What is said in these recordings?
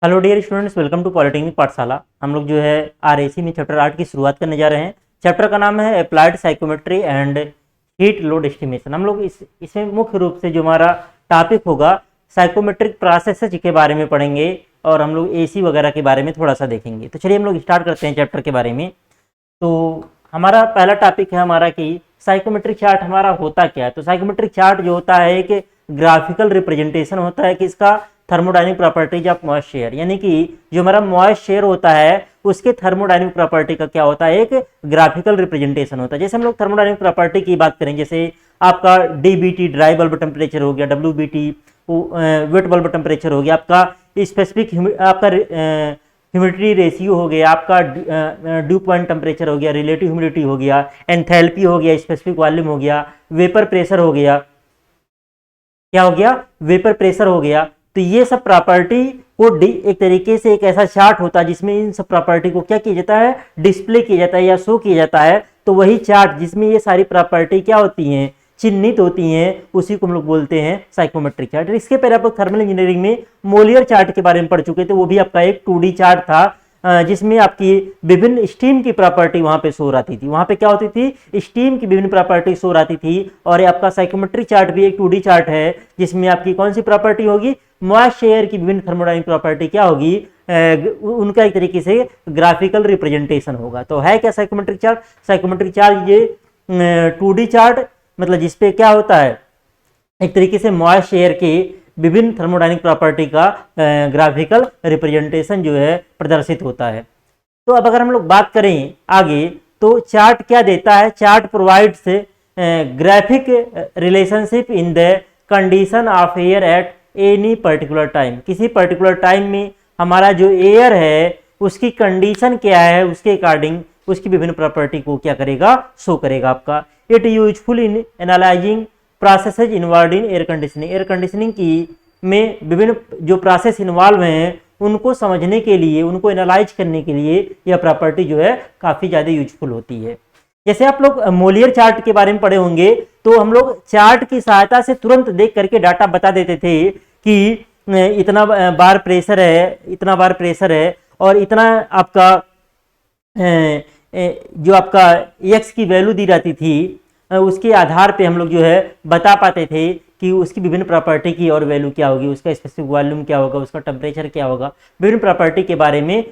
Hello dear students, welcome to polytechnic पाठशाला। हम लोग जो है आरएसी में चैप्टर 8 की शुरुआत करने जा रहे हैं। चैप्टर का नाम है applied psychometry and heat load estimation. हम लोग इसमें मुख्य रूप से जो हमारा टॉपिक होगा साइकोमेट्रिक प्रोसेसेस के बारे में पढ़ेंगे और हम लोग एसी वगैरह के बारे में थोड़ा सा देखेंगे। तो चलिए हम लोग स्टार्ट करते हैं चैप्टर के बारे में। तो हमारा पहला टॉपिक है हमारा कि साइकोमेट्रिक चार्ट हमारा होता क्या है। तो साइकोमेट्रिक चार्ट जो होता है एक ग्राफिकल रिप्रेजेंटेशन होता है कि इसका thermodynamic properties of moist air, यानी कि जो हमारा मॉइस्ट एयर होता है उसके थर्मोडायनेमिक प्रॉपर्टी का क्या होता है, एक ग्राफिकल रिप्रेजेंटेशन होता है। जैसे हम लोग थर्मोडायनेमिक प्रॉपर्टी की बात करें, जैसे आपका डीबीटी ड्राई बल्ब टेम्परेचर हो गया, डब्ल्यूबीटी वेट बल्ब टेम्परेचर हो गया, आपका स्पेसिफिक आपका ह्यूमिडिटी रेशियो हो गया, आपका ड्यू पॉइंट टेम्परेचर हो गया, रिलेटिव ह्यूमिडिटी हो गया, एंथैल्पी हो गया, स्पेसिफिक वॉल्यूम हो गया, वेपर प्रेशर हो गया, क्या हो गया, वेपर प्रेशर हो गया। तो ये सब प्रॉपर्टी को एक तरीके से एक ऐसा चार्ट होता है जिसमें इन सब प्रॉपर्टी को क्या किया जाता है, डिस्प्ले किया जाता है या शो किया जाता है। तो वही चार्ट जिसमें ये सारी प्रॉपर्टी क्या होती हैं, चिन्हित होती हैं, उसी को हम लोग बोलते हैं साइकोमेट्रिक चार्ट। इसके पहले आप लोग थर्मल इंजीनियरिंग में मोलियर चार्ट के बारे में पढ़ चुके थे। वो भी आपका एक 2D चार्ट था जिसमें आपकी विभिन्न स्टीम की प्रॉपर्टी वहां पे शो रहती थी। वहां पे क्या होती थी, स्टीम की विभिन्न प्रॉपर्टी शो रहती थी। और आपका साइकोमेट्रिक चार्ट भी एक 2D चार्ट है जिसमें आपकी कौन सी प्रॉपर्टी होगी, मॉइस्ट एयर की विभिन्न थर्मोडायनामिक प्रॉपर्टी क्या होगी, उनका एक तरीके से ग्राफिकल रिप्रेजेंटेशन होगा। तो है क्या साइकोमेट्रिक चार्ट? साइकोमेट्रिक चार्ट ये 2D चार्ट, मतलब जिसपे क्या होता है, एक तरीके से मॉइस्ट एयर के विभिन्न थर्मोडायनिक प्रॉपर्टी का ग्राफिकल रिप्रेजेंटेशन जो है प्रदर्शित होता है। तो अब अगर हम लोग बात करें आगे, तो चार्ट क्या देता है, chart provides graphic relationship in the condition of air at any particular time. किसी पर्टिकुलर टाइम में हमारा जो एयर है उसकी कंडीशन क्या है, उसके अकॉर्डिंग उसकी विभिन्न प्रॉपर्टी को क्या करेगा, शो करेगा आपका। It useful in analysing processes involve in air conditioning. Air conditioning की में विभिन्न जो प्रोसेस इन्वॉल्व हैं उनको समझने के लिए, उनको एनालाइज करने के लिए यह प्रॉपर्टी जो है काफी ज्यादा यूजफुल होती है। जैसे आप लोग मोलियर चार्ट के बारे में पढ़े होंगे, तो हम लोग चार्ट की सहायता से तुरंत देख करके डाटा बता देते थे कि इतना बार प्रेशर है, इतना बार प्रेशर है, और इतना आपका जो आपका एक्स की वैल्यू दी जाती थी उसके आधार पे हम लोग जो है बता पाते थे कि उसकी विभिन्न प्रॉपर्टी की और वैल्यू क्या होगी, उसका स्पेसिफिक वॉल्यूम क्या होगा, उसका टेम्परेचर क्या होगा, विभिन्न प्रॉपर्टी के बारे में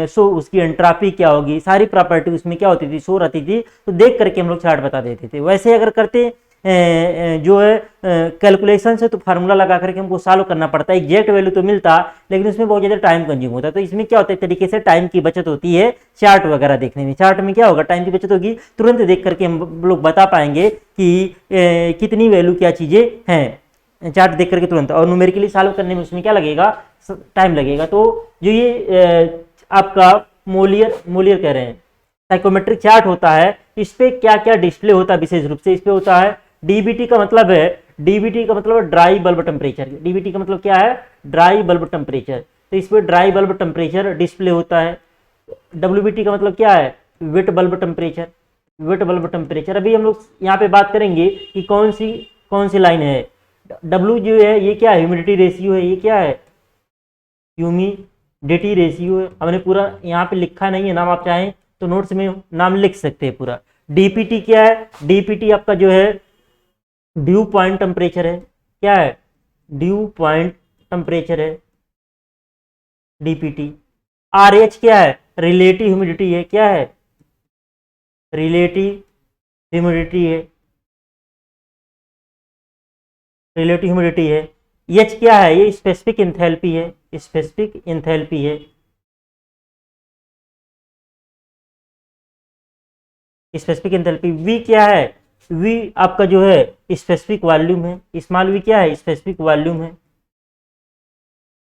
सो उसकी एंट्रोपी क्या होगी, सारी प्रॉपर्टी उसमें क्या होती थी, शो रहती थी। तो देख करके हम लोग चार्ट बता देते थे। वैसे अगर करते जो है कैलकुलेशन से, तो फार्मूला लगा करके हमको सॉल्व करना पड़ता है। एग्जैक्ट वैल्यू तो मिलता, लेकिन उसमें बहुत ज़्यादा टाइम कंज्यूम होता है। तो इसमें क्या होता है, तरीके से टाइम की बचत होती है चार्ट वगैरह देखने में। चार्ट में क्या होगा, टाइम की बचत होगी, तुरंत देख करके हम लोग बता पाएंगे कि कितनी वैल्यू क्या चीज़ें हैं, चार्ट देख करके तुरंत। और न्यूमेरिकली सॉल्व करने में उसमें क्या लगेगा, टाइम लगेगा। तो जो ये आपका मोलियर कह रहे हैं साइकोमेट्रिक चार्ट होता है, इस पे क्या क्या डिस्प्ले होता है, विशेष रूप से इस पे होता है डीबीटी का मतलब है, डीबीटी का मतलब ड्राई बल्ब टेम्परेचर। डीबीटी का मतलब क्या है, ड्राई बल्ब टेम्परेचर। तो इस पे ड्राई बल्ब टेम्परेचर डिस्प्ले होता है। डब्ल्यूबीटी का मतलब क्या है, wet bulb temperature. Wet bulb temperature अभी हम लोग यहाँ पे बात करेंगे कि कौन सी लाइन है। डब्ल्यू जो है ये क्या है, ह्यूमिडिटी रेशियो है, ये क्या है, ह्यूमिडिटी रेशियो है। हमने पूरा यहाँ पे लिखा नहीं है नाम, आप चाहें तो नोट्स में नाम लिख सकते हैं पूरा। डीपीटी क्या है, डीपीटी आपका जो है ड्यू पॉइंट टेम्परेचर है। क्या है, ड्यू पॉइंट टेम्परेचर है डीपीटी। आरएच क्या है, रिलेटिव ह्यूमिडिटी है। क्या है, रिलेटिव ह्यूमिडिटी है, रिलेटिव ह्यूमिडिटी है। एच क्या है, ये स्पेसिफिक इंथैल्पी है, स्पेसिफिक इंथैल्पी है। Specific enthalpy. वी क्या है, वी आपका जो है स्पेसिफिक वॉल्यूम है। स्मॉल वी क्या है, स्पेसिफिक वॉल्यूम है।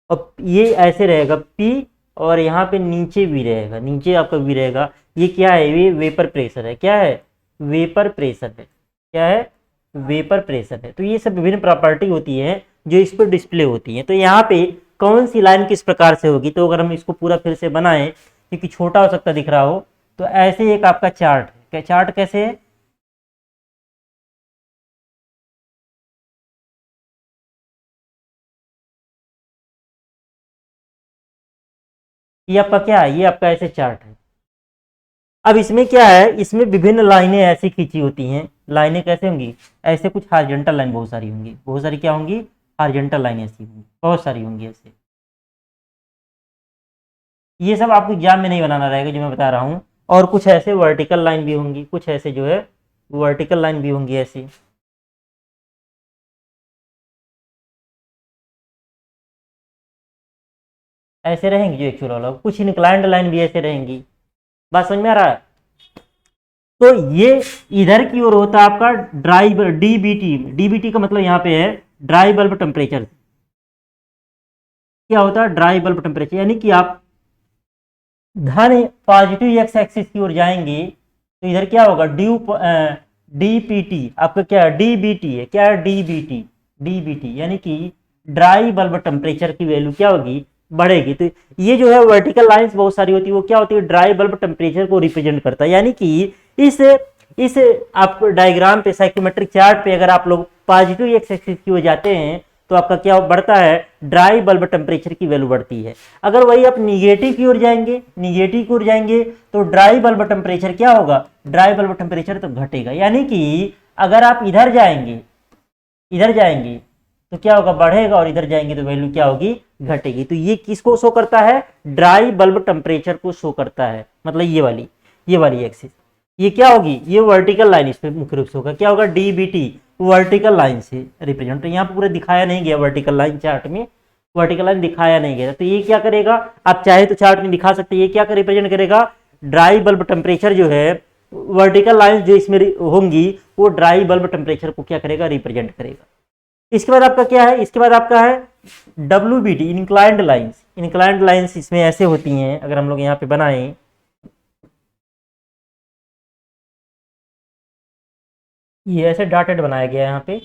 और ये ऐसे रहेगा पी, और यहाँ पे नीचे भी रहेगा, नीचे आपका भी रहेगा। ये क्या है, ये वेपर प्रेशर है। क्या है, वेपर प्रेशर है। क्या है, वेपर प्रेशर है। तो ये सब विभिन्न प्रॉपर्टी होती है जो इस पर डिस्प्ले होती है। तो यहाँ पे कौन सी लाइन किस प्रकार से होगी, तो अगर हम इसको पूरा फिर से बनाएं, क्योंकि छोटा हो सकता दिख रहा हो, तो ऐसे एक आपका चार्ट है। चार्ट कैसे है, ये आपका क्या है, ये आपका ऐसे चार्ट है। अब इसमें क्या है, इसमें विभिन्न लाइनें ऐसी खींची होती हैं। लाइनें कैसे होंगी, ऐसे कुछ हॉरिजॉन्टल लाइन बहुत सारी होंगी, बहुत सारी क्या होंगी, हॉरिजॉन्टल लाइन ऐसी होंगी, बहुत सारी होंगी ऐसे। ये सब आपको एग्जाम में नहीं बनाना रहेगा जो मैं बता रहा हूँ। और कुछ ऐसे वर्टिकल लाइन भी होंगी, कुछ ऐसे जो है वर्टिकल लाइन भी होंगी ऐसी। ऐसे रहेंगी जो एक्चुअल वाला, कुछ इंक्लाइंड लाइन भी ऐसे रहेंगी। बात समझ में आ रहा है। तो ये इधर की ओर होता है आपका ड्राई डीबीटी। डीबीटी का मतलब यहाँ पे है ड्राई बल्ब टेम्परेचर। क्या होता है ड्राई बल्ब टेम्परेचर, यानी कि आप धन पॉजिटिव एक्स एक्सिस की ओर जाएंगे तो इधर क्या होगा, डीपीटी आपका क्या है, डीबीटी है, क्या है डीबीटी, डीबीटी यानी कि ड्राई बल्ब टेम्परेचर की वैल्यू क्या होगी, बढ़ेगी। तो ये जो है वर्टिकल लाइंस बहुत सारी होती है, वो क्या होती है, ड्राई बल्ब टेम्परेचर को रिप्रेजेंट करता है। यानी कि इस आप डायग्राम पे, साइकोमेट्रिक चार्ट पे अगर आप लोग पॉजिटिव एक्स एक्सिस की ओर जाते हैं तो आपका क्या बढ़ता है, ड्राई बल्ब टेम्परेचर की वैल्यू बढ़ती है। अगर वही आप निगेटिव की ओर जाएंगे, निगेटिव की ओर जाएंगे तो ड्राई बल्ब टेम्परेचर क्या होगा, ड्राई बल्ब टेम्परेचर तो घटेगा। यानी कि अगर आप इधर जाएंगे, इधर जाएंगे तो क्या होगा, बढ़ेगा, और इधर जाएंगे तो वैल्यू क्या होगी, घटेगी। तो ये किसको शो करता है, ड्राई बल्ब टेम्परेचर को शो करता है। मतलब ये वाली एक्सिस ये क्या होगी, ये वर्टिकल लाइन इस पे मुख्य रूप से होगा, क्या होगा, डीबीटी वर्टिकल लाइन से रिप्रेजेंट। यहाँ पे पूरा दिखाया नहीं गया वर्टिकल लाइन, चार्ट में वर्टिकल लाइन दिखाया नहीं गया। तो ये क्या करेगा, आप चाहे तो चार्ट में दिखा सकते हैं, ये क्या रिप्रेजेंट करेगा, ड्राई बल्ब टेम्परेचर जो है, वर्टिकल लाइन जो इसमें होंगी वो ड्राई बल्ब टेम्परेचर को क्या करेगा, रिप्रेजेंट करेगा। इसके बाद आपका क्या है, इसके बाद आपका है WBT inclined lines. Inclined lines इसमें ऐसे होती हैं, अगर हम लोग यहाँ पे बनाएं, ये ऐसे डॉटेड बनाया गया है यहाँ पे,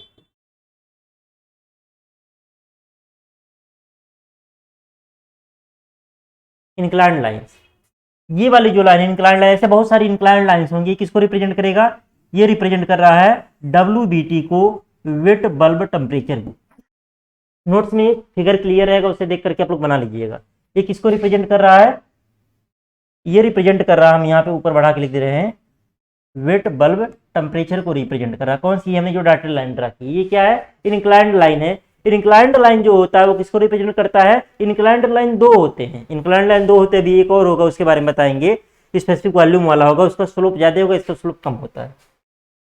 इंक्लाइंड लाइंस। ये वाली जो लाइन इंक्लाइंड लाइन, ऐसे बहुत सारी इंक्लाइंड लाइंस होंगी, किसको रिप्रेजेंट करेगा, ये रिप्रेजेंट कर रहा है डब्ल्यूबीटी को, वेट बल्ब टेम्परेचर को। नोट्स में फिगर क्लियर रहेगा, उसे देख करके आप लोग बना लीजिएगा। ये किसको रिप्रेजेंट कर रहा है, ये रिप्रेजेंट कर रहा है, हम यहाँ पे ऊपर बढ़ा के लिख दे रहे हैं, वेट बल्ब टेम्परेचर को रिप्रेजेंट कर रहा है। कौन सी, हमने जो डॉटेड लाइन रखी, ये क्या है, इंक्लाइंड लाइन है। इंक्लाइंड लाइन जो होता है वो किसको रिप्रेजेंट करता है, इंक्लाइंड लाइन दो होते हैं, इंक्लाइंड लाइन दो होते हैं, अभी एक और होगा उसके बारे में बताएंगे, स्पेसिफिक वॉल्यूम वाला होगा, उसका स्लोप ज्यादा होगा, इसका स्लोप कम होता है।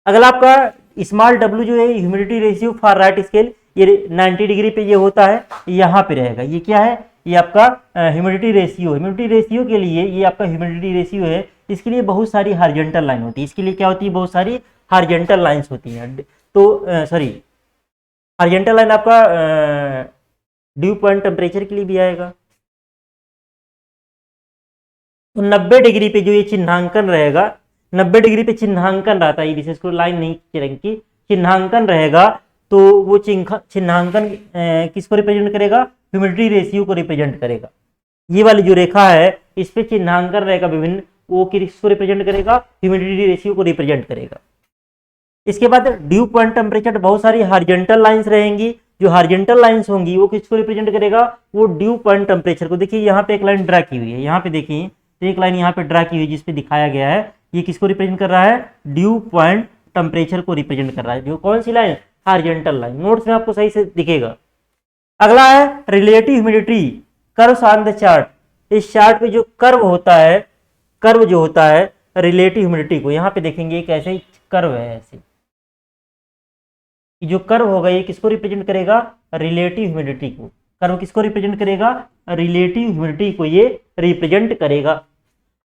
अगला आपका स्मॉल डब्ल्यू जो है, humidity ratio for right scale, ये 90 डिग्री पे ये होता है, यहाँ पे रहेगा। ये क्या है, ये आपका ह्यूमिडिटी रेशियो। ह्यूमिडिटी रेशियो के लिए ये आपका ह्यूमिडिटी रेशियो है, इसके लिए बहुत सारी हॉरिजॉन्टल लाइन होती है, इसके लिए क्या होती है, बहुत सारी हॉरिजॉन्टल लाइंस होती हैं। तो सॉरी, हॉरिजॉन्टल लाइन आपका ड्यू पॉइंट टेम्परेचर के लिए भी आएगा। तो 90 डिग्री पे जो ये चिन्हांकन रहेगा, 90 डिग्री पे चिन्हांकन रहता है, विशेष को लाइन नहीं चिरंकी, चिन्हांकन रहेगा, तो वो चिन्हांकन किसको रिप्रेजेंट करेगा, ह्यूमिडिटी रेशियो को रिप्रेजेंट करेगा। ये वाली जो रेखा है इस पे चिन्हांकन रहेगा विभिन्न, वो किसको रिप्रेजेंट करेगा, ह्यूमिडिटी रेशियो को रिप्रेजेंट करेगा। इसके बाद ड्यू पॉइंट टेम्परेचर, बहुत सारी हॉरिजॉन्टल लाइंस रहेंगी, जो हॉरिजॉन्टल लाइंस होंगी वो किसको रिप्रेजेंट करेगा, वो ड्यू पॉइंट टेम्परेचर को। देखिए यहाँ पे एक लाइन ड्रा की हुई है, यहाँ पे देखिए तो एक लाइन यहाँ पे ड्रा की हुई है जिसपे दिखाया गया है, ये किसको रिप्रेजेंट कर रहा है, ड्यू पॉइंट टेम्परेचर को रिप्रेजेंट कर रहा है। जो कौन सी लाइन, हॉरिजॉन्टल लाइन। नोट्स में आपको सही से दिखेगा। अगला है relative humidity curves on the chart. इस चार्ट पे जो कर्व होता है, कर्व जो होता है रिलेटिव ह्यूमिडिटी को, यहाँ पे देखेंगे एक ऐसे ही कर्व है, ऐसे जो कर्व होगा ये किसको रिप्रेजेंट करेगा, रिलेटिव ह्यूमिडिटी को। कर्व किसको रिप्रेजेंट करेगा, रिलेटिव ह्यूमिडिटी को ये रिप्रेजेंट करेगा।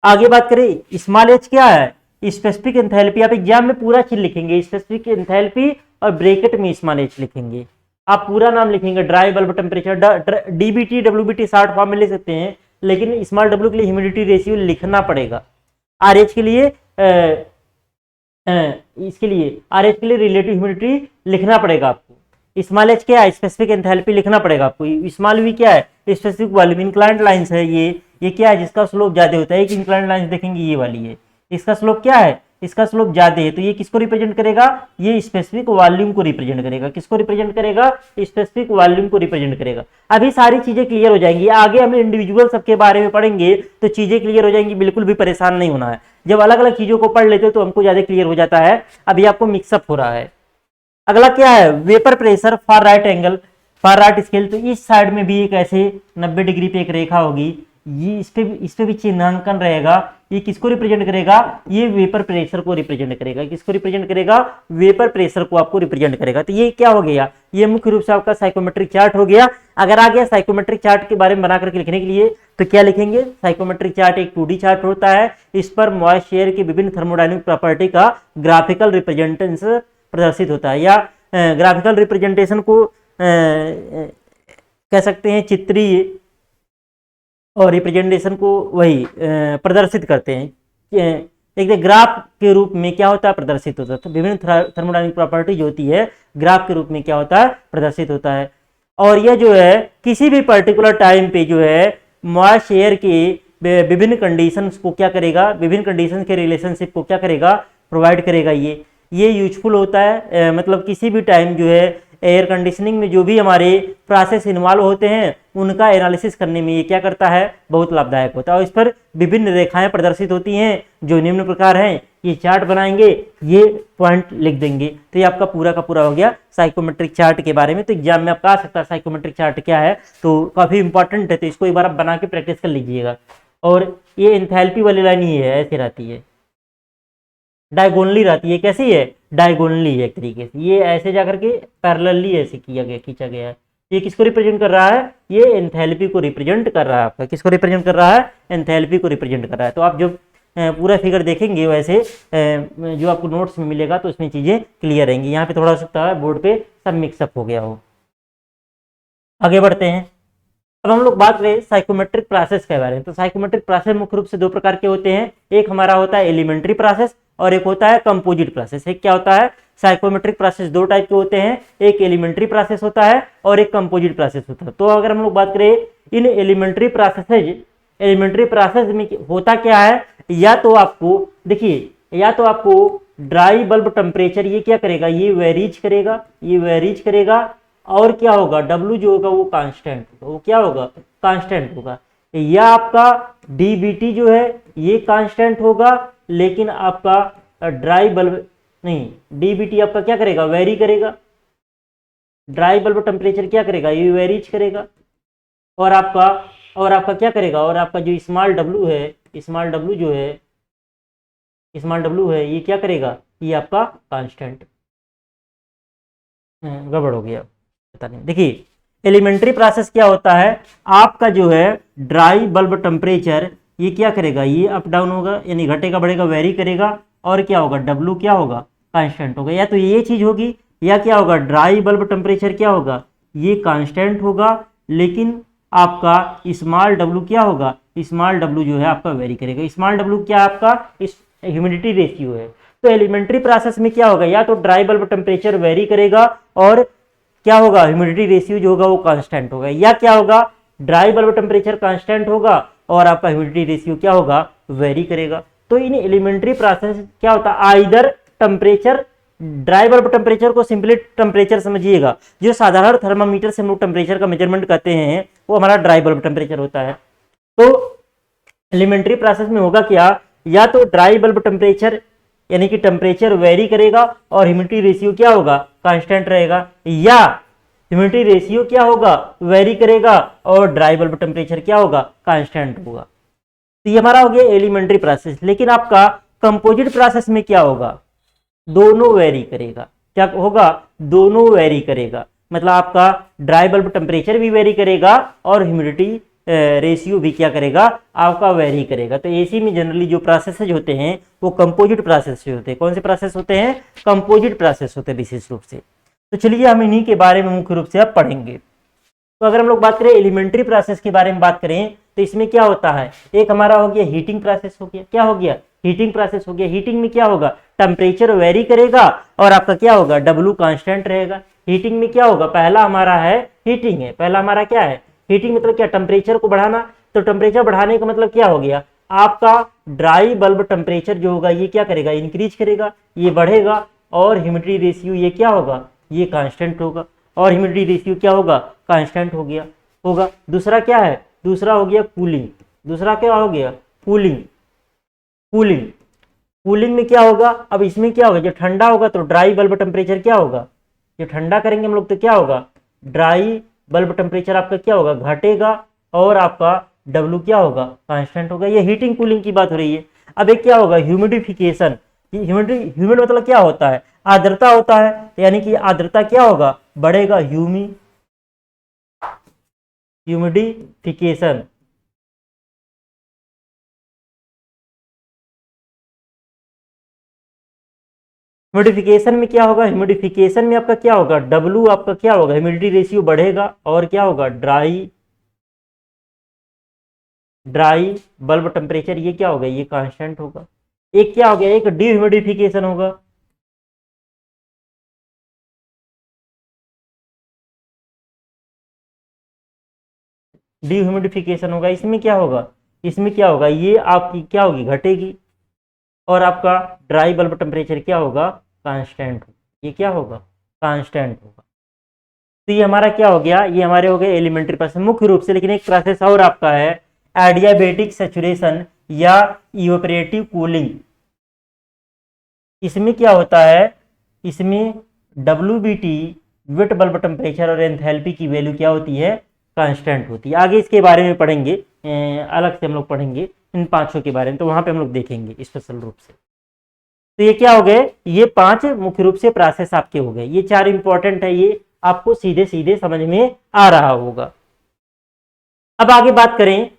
आगे बात करें, स्मॉल एच क्या है, स्पेसिफिक एंथैल्पी। आप एग्जाम में पूरा चीज लिखेंगे, स्पेसिफिक एंथैल्पी और ब्रैकेट में स्मॉल एच लिखेंगे। आप पूरा नाम लिखेंगे, dry bulb temperature, DBT WBT short form में लिख सकते हैं, लेकिन स्मॉल डब्ल्यू के लिए ह्यूमिडिटी रेशियो लिखना पड़ेगा। आर एच के लिए इसके लिए आर एच के लिए रिलेटिव ह्यूमिडिटी लिखना पड़ेगा आपको। स्मॉल एच क्या है, स्पेसिफिक एंथैल्पी लिखना पड़ेगा आपको। स्मॉल वी क्या है, स्पेसिफिक वॉल्यूम। इंक्लाइंड लाइंस है ये क्या है, जिसका स्लोप ज्यादा होता है। एक इंक्लाइंड लाइंस देखेंगे ये वाली है, इसका स्लोप क्या है, इसका स्लोप ज्यादा है, तो ये किसको रिप्रेजेंट करेगा, ये स्पेसिफिक वॉल्यूम को रिप्रेजेंट करेगा। किसको रिप्रेजेंट करेगा, स्पेसिफिक वॉल्यूम को रिप्रेजेंट करेगा। अभी सारी चीजें क्लियर हो जाएंगी, आगे हम इंडिविजुअल सबके बारे में पढ़ेंगे तो चीजें क्लियर हो जाएंगी, बिल्कुल भी परेशान नहीं होना है। जब अलग अलग चीजों को पढ़ लेते हो तो हमको ज्यादा क्लियर हो जाता है, अभी आपको मिक्सअप हो रहा है। अगला क्या है, vapour pressure for right angle, for right scale. तो इस साइड में भी एक ऐसे 90 डिग्री पे एक रेखा होगी, ये इस पे भी चिन्हांकन रहेगा। ये किसको रिप्रेजेंट करेगा, ये वेपर प्रेशर को रिप्रेजेंट करेगा। किसको रिप्रेजेंट करेगा, वेपर प्रेशर को आपको रिप्रेजेंट करेगा। तो ये क्या हो गया, ये मुख्य रूप से आपका साइकोमेट्रिक चार्ट हो गया। अगर आ गया साइकोमेट्रिक चार्ट के बारे में बना करके लिखने के लिए तो क्या लिखेंगे, साइकोमेट्रिक चार्ट एक 2D चार्ट होता है, इस पर मॉइस्ट एयर की विभिन्न थर्मोडायनेमिक प्रॉपर्टी का ग्राफिकल रिप्रेजेंटेशन प्रदर्शित होता है, या ग्राफिकल रिप्रेजेंटेशन को कह सकते हैं चित्रीय और रिप्रेजेंटेशन को वही प्रदर्शित करते हैं। एक ग्राफ के रूप में क्या होता है, प्रदर्शित होता है। तो विभिन्न थर्मोडायनेमिक प्रॉपर्टी जो होती है ग्राफ के रूप में क्या होता है, प्रदर्शित होता है। और यह जो है किसी भी पर्टिकुलर टाइम पे जो है मॉइस्ट एयर के विभिन्न कंडीशंस को क्या करेगा, विभिन्न कंडीशंस के रिलेशनशिप को क्या करेगा, प्रोवाइड करेगा। ये यूजफुल होता है, मतलब किसी भी टाइम जो है एयर कंडीशनिंग में जो भी हमारे प्रोसेस इन्वॉल्व होते हैं उनका एनालिसिस करने में ये क्या करता है, बहुत लाभदायक होता है। और इस पर विभिन्न रेखाएं प्रदर्शित होती हैं जो निम्न प्रकार हैं। ये चार्ट बनाएंगे, ये पॉइंट लिख देंगे, तो ये आपका पूरा का पूरा हो गया साइकोमेट्रिक चार्ट के बारे में। तो एग्जाम में आपका आ सकता है साइकोमेट्रिक चार्ट क्या है, तो काफी इंपॉर्टेंट है, तो इसको एक बार आप बना के प्रैक्टिस कर लीजिएगा। और ये एंथैल्पी वाली लाइन ही है, ऐसे रहती है, डायगोनली रहती है। कैसी है, डायगोनली है एक तरीके से, ये ऐसे जाकर के पैरेलली ऐसे किया गया, खींचा गया है। ये किसको रिप्रेजेंट कर रहा है, ये एंथैल्पी को रिप्रेजेंट कर रहा है आपका। किसको रिप्रेजेंट कर रहा है, एंथैल्पी को रिप्रेजेंट कर रहा है। तो आप जब पूरा फिगर देखेंगे वैसे जो आपको नोट्स में मिलेगा तो उसमें चीजें क्लियर रहेंगी। यहाँ पे थोड़ा सकता है बोर्ड पे सब मिक्सअप हो गया हो। आगे बढ़ते हैं, अब हम लोग बात करें साइकोमेट्रिक प्रोसेस के बारे में। तो साइकोमेट्रिक प्रोसेस मुख्य रूप से दो प्रकार के होते हैं, एक हमारा होता है एलिमेंट्री प्रोसेस और एक होता है कंपोजिट प्रोसेस। एक क्या होता है, साइकोमेट्रिक प्रोसेस दो टाइप के होते हैं, एक एलिमेंट्री प्रोसेस होता है और एक कंपोजिट प्रोसेस होता है। तो अगर हम लोग बात करें इन एलिमेंट्री प्रोसेस में होता क्या है, या तो आपको देखिए, या तो आपको ड्राई बल्ब टेम्परेचर ये क्या करेगा, ये वेरीज करेगा और क्या होगा, W जो होगा वो कांस्टेंट होगा, वो क्या होगा, कांस्टेंट होगा। या आपका DBT जो है ये कांस्टेंट होगा, लेकिन आपका ड्राई बल्ब नहीं, DBT आपका क्या करेगा, वेरी करेगा। ड्राई बल्ब टेम्परेचर क्या करेगा, ये वेरीज करेगा। और आपका क्या करेगा, और आपका जो स्मॉल w है ये क्या करेगा, ये आपका कांस्टेंट। गड़बड़ हो गया, पता नहीं। देखिए एलिमेंट्री प्रोसेस क्या होता है, आपका जो है ड्राई बल्ब टेम्परेचर ये क्या करेगा, ये अप डाउन होगा, यानी घटेगा बढ़ेगा, वेरी करेगा। और क्या होगा, W क्या होगा, कांस्टेंट होगा। या तो ये चीज होगी, या क्या होगा, ड्राई बल्ब टेम्परेचर क्या होगा, ये कांस्टेंट होगा, लेकिन आपका स्मॉल w क्या होगा, स्मॉल w जो है आपका वेरी करेगा। स्मॉल w क्या आपका ह्यूमिडिटी रेशियो है। तो एलिमेंट्री प्रोसेस में क्या होगा, या तो ड्राई बल्ब टेम्परेचर वेरी करेगा और क्या होगा, ह्यूमिडिटी रेशियो जो होगा वो कांस्टेंट होगा। या क्या होगा, ड्राई बल्ब टेम्परेचर कांस्टेंट होगा और आपका ह्यूमिडिटी रेशियो क्या होगा, वेरी करेगा। तो इन एलिमेंट्री प्रोसेस क्या होता है, either temperature, dry bulb temperature को सिंपली टेम्परेचर समझिएगा, जो साधारण थर्मामीटर से हम लोग टेम्परेचर का मेजरमेंट करते हैं वो हमारा ड्राई बल्ब टेम्परेचर होता है। तो एलिमेंट्री प्रोसेस में होगा क्या, या तो ड्राई बल्ब टेम्परेचर यानी कि टेम्परेचर वेरी करेगा और ह्यूमिडिटी रेशियो क्या होगा, कांस्टेंट रहेगा। या ह्यूमिडिटी रेशियो क्या होगा, वेरी करेगा और ड्राई बल्ब टेम्परेचर क्या होगा, कांस्टेंट होगा। तो ये हमारा हो गया एलिमेंट्री प्रोसेस। लेकिन आपका कंपोजिट प्रोसेस में क्या होगा, दोनों वेरी करेगा। क्या होगा, दोनों वेरी करेगा, मतलब आपका ड्राई बल्ब टेम्परेचर भी वेरी करेगा और ह्यूमिडिटी रेशियो भी क्या करेगा, आपका वेरी करेगा। तो एसी में जनरली जो प्रोसेसेज होते हैं वो कंपोजिट प्रोसेस होते हैं। कौन से प्रोसेस होते हैं, कंपोजिट प्रोसेस होते हैं विशेष रूप से। तो चलिए हम इन्हीं के बारे में मुख्य रूप से अब पढ़ेंगे। तो अगर हम लोग बात करें एलिमेंट्री प्रोसेस के बारे में बात करें तो इसमें क्या होता है, एक हमारा हो गया हीटिंग प्रोसेस हो गया। क्या हो गया, हीटिंग प्रोसेस हो गया। हीटिंग में क्या होगा, टेम्परेचर वेरी करेगा और आपका क्या होगा, W कांस्टेंट रहेगा। हीटिंग में क्या होगा, पहला हमारा है हीटिंग है, पहला हमारा क्या है, हीटिंग मतलब क्या, टेम्परेचर को बढ़ाना। तो टेम्परेचर बढ़ाने का मतलब क्या हो गया, आपका ड्राई बल्ब टेम्परेचर जो होगा ये क्या करेगा, इंक्रीज करेगा, ये बढ़ेगा, और ह्यूमिडिटी रेशियो ये क्या होगा, ये कांस्टेंट होगा, और ह्यूमिडिटी रेशियो क्या होगा, कांस्टेंट हो गया होगा। दूसरा क्या है, दूसरा हो गया कूलिंग। दूसरा क्या हो गया, कूलिंग। कूलिंग कूलिंग में क्या होगा, अब इसमें क्या होगा, जो ठंडा होगा तो ड्राई बल्ब टेम्परेचर क्या होगा, जो ठंडा करेंगे हम लोग तो क्या होगा, ड्राई बल्ब टेम्परेचर आपका क्या होगा, घटेगा, और आपका डब्ल्यू क्या होगा, कांस्टेंट होगा। ये हीटिंग कूलिंग की बात हो रही है। अब एक क्या होगा, ह्यूमिडिफिकेशन। ह्यूमिड मतलब क्या होता है, आर्द्रता होता है, तो यानी कि आर्द्रता क्या होगा, बढ़ेगा, ह्यूमिडिफिकेशन। ह्यूमिडिफिकेशन में क्या होगा, ह्यूमिडिफिकेशन में आपका क्या होगा, डब्ल्यू आपका क्या होगा, ह्यूमिडिटी रेशियो बढ़ेगा, और क्या होगा, ड्राई बल्ब टेम्परेचर ये क्या होगा, ये कांस्टेंट होगा। एक क्या हो गया, एक डिह्यूमिडिफिकेशन होगा। डिह्यूमिडिफिकेशन होगा, इसमें क्या होगा, इसमें क्या होगा, ये आपकी क्या होगी, घटेगी, और आपका ड्राई बल्ब टेम्परेचर क्या होगा, कांस्टेंट। ये क्या होगा, कांस्टेंट होगा। तो ये हमारा क्या हो गया, ये हमारे हो गए एलिमेंट्री प्रोसेस मुख्य रूप से। लेकिन एक प्रोसेस और आपका है एडियाबेटिक सैचुरेशन या इवेपोरेटिव कूलिंग। इसमें क्या होता है, इसमें WBT वेट बल्ब टेम्परेचर और एंथैल्पी की वैल्यू क्या होती है, कांस्टेंट होती है। आगे इसके बारे में पढ़ेंगे, अलग से हम लोग पढ़ेंगे इन पांचों के बारे में, तो वहां पे हम लोग देखेंगे स्पेशल रूप से। तो ये क्या हो गए, ये 5 मुख्य रूप से प्रोसेस आपके हो गए। ये 4 इंपॉर्टेंट है, ये आपको सीधे सीधे समझ में आ रहा होगा। अब आगे बात करें,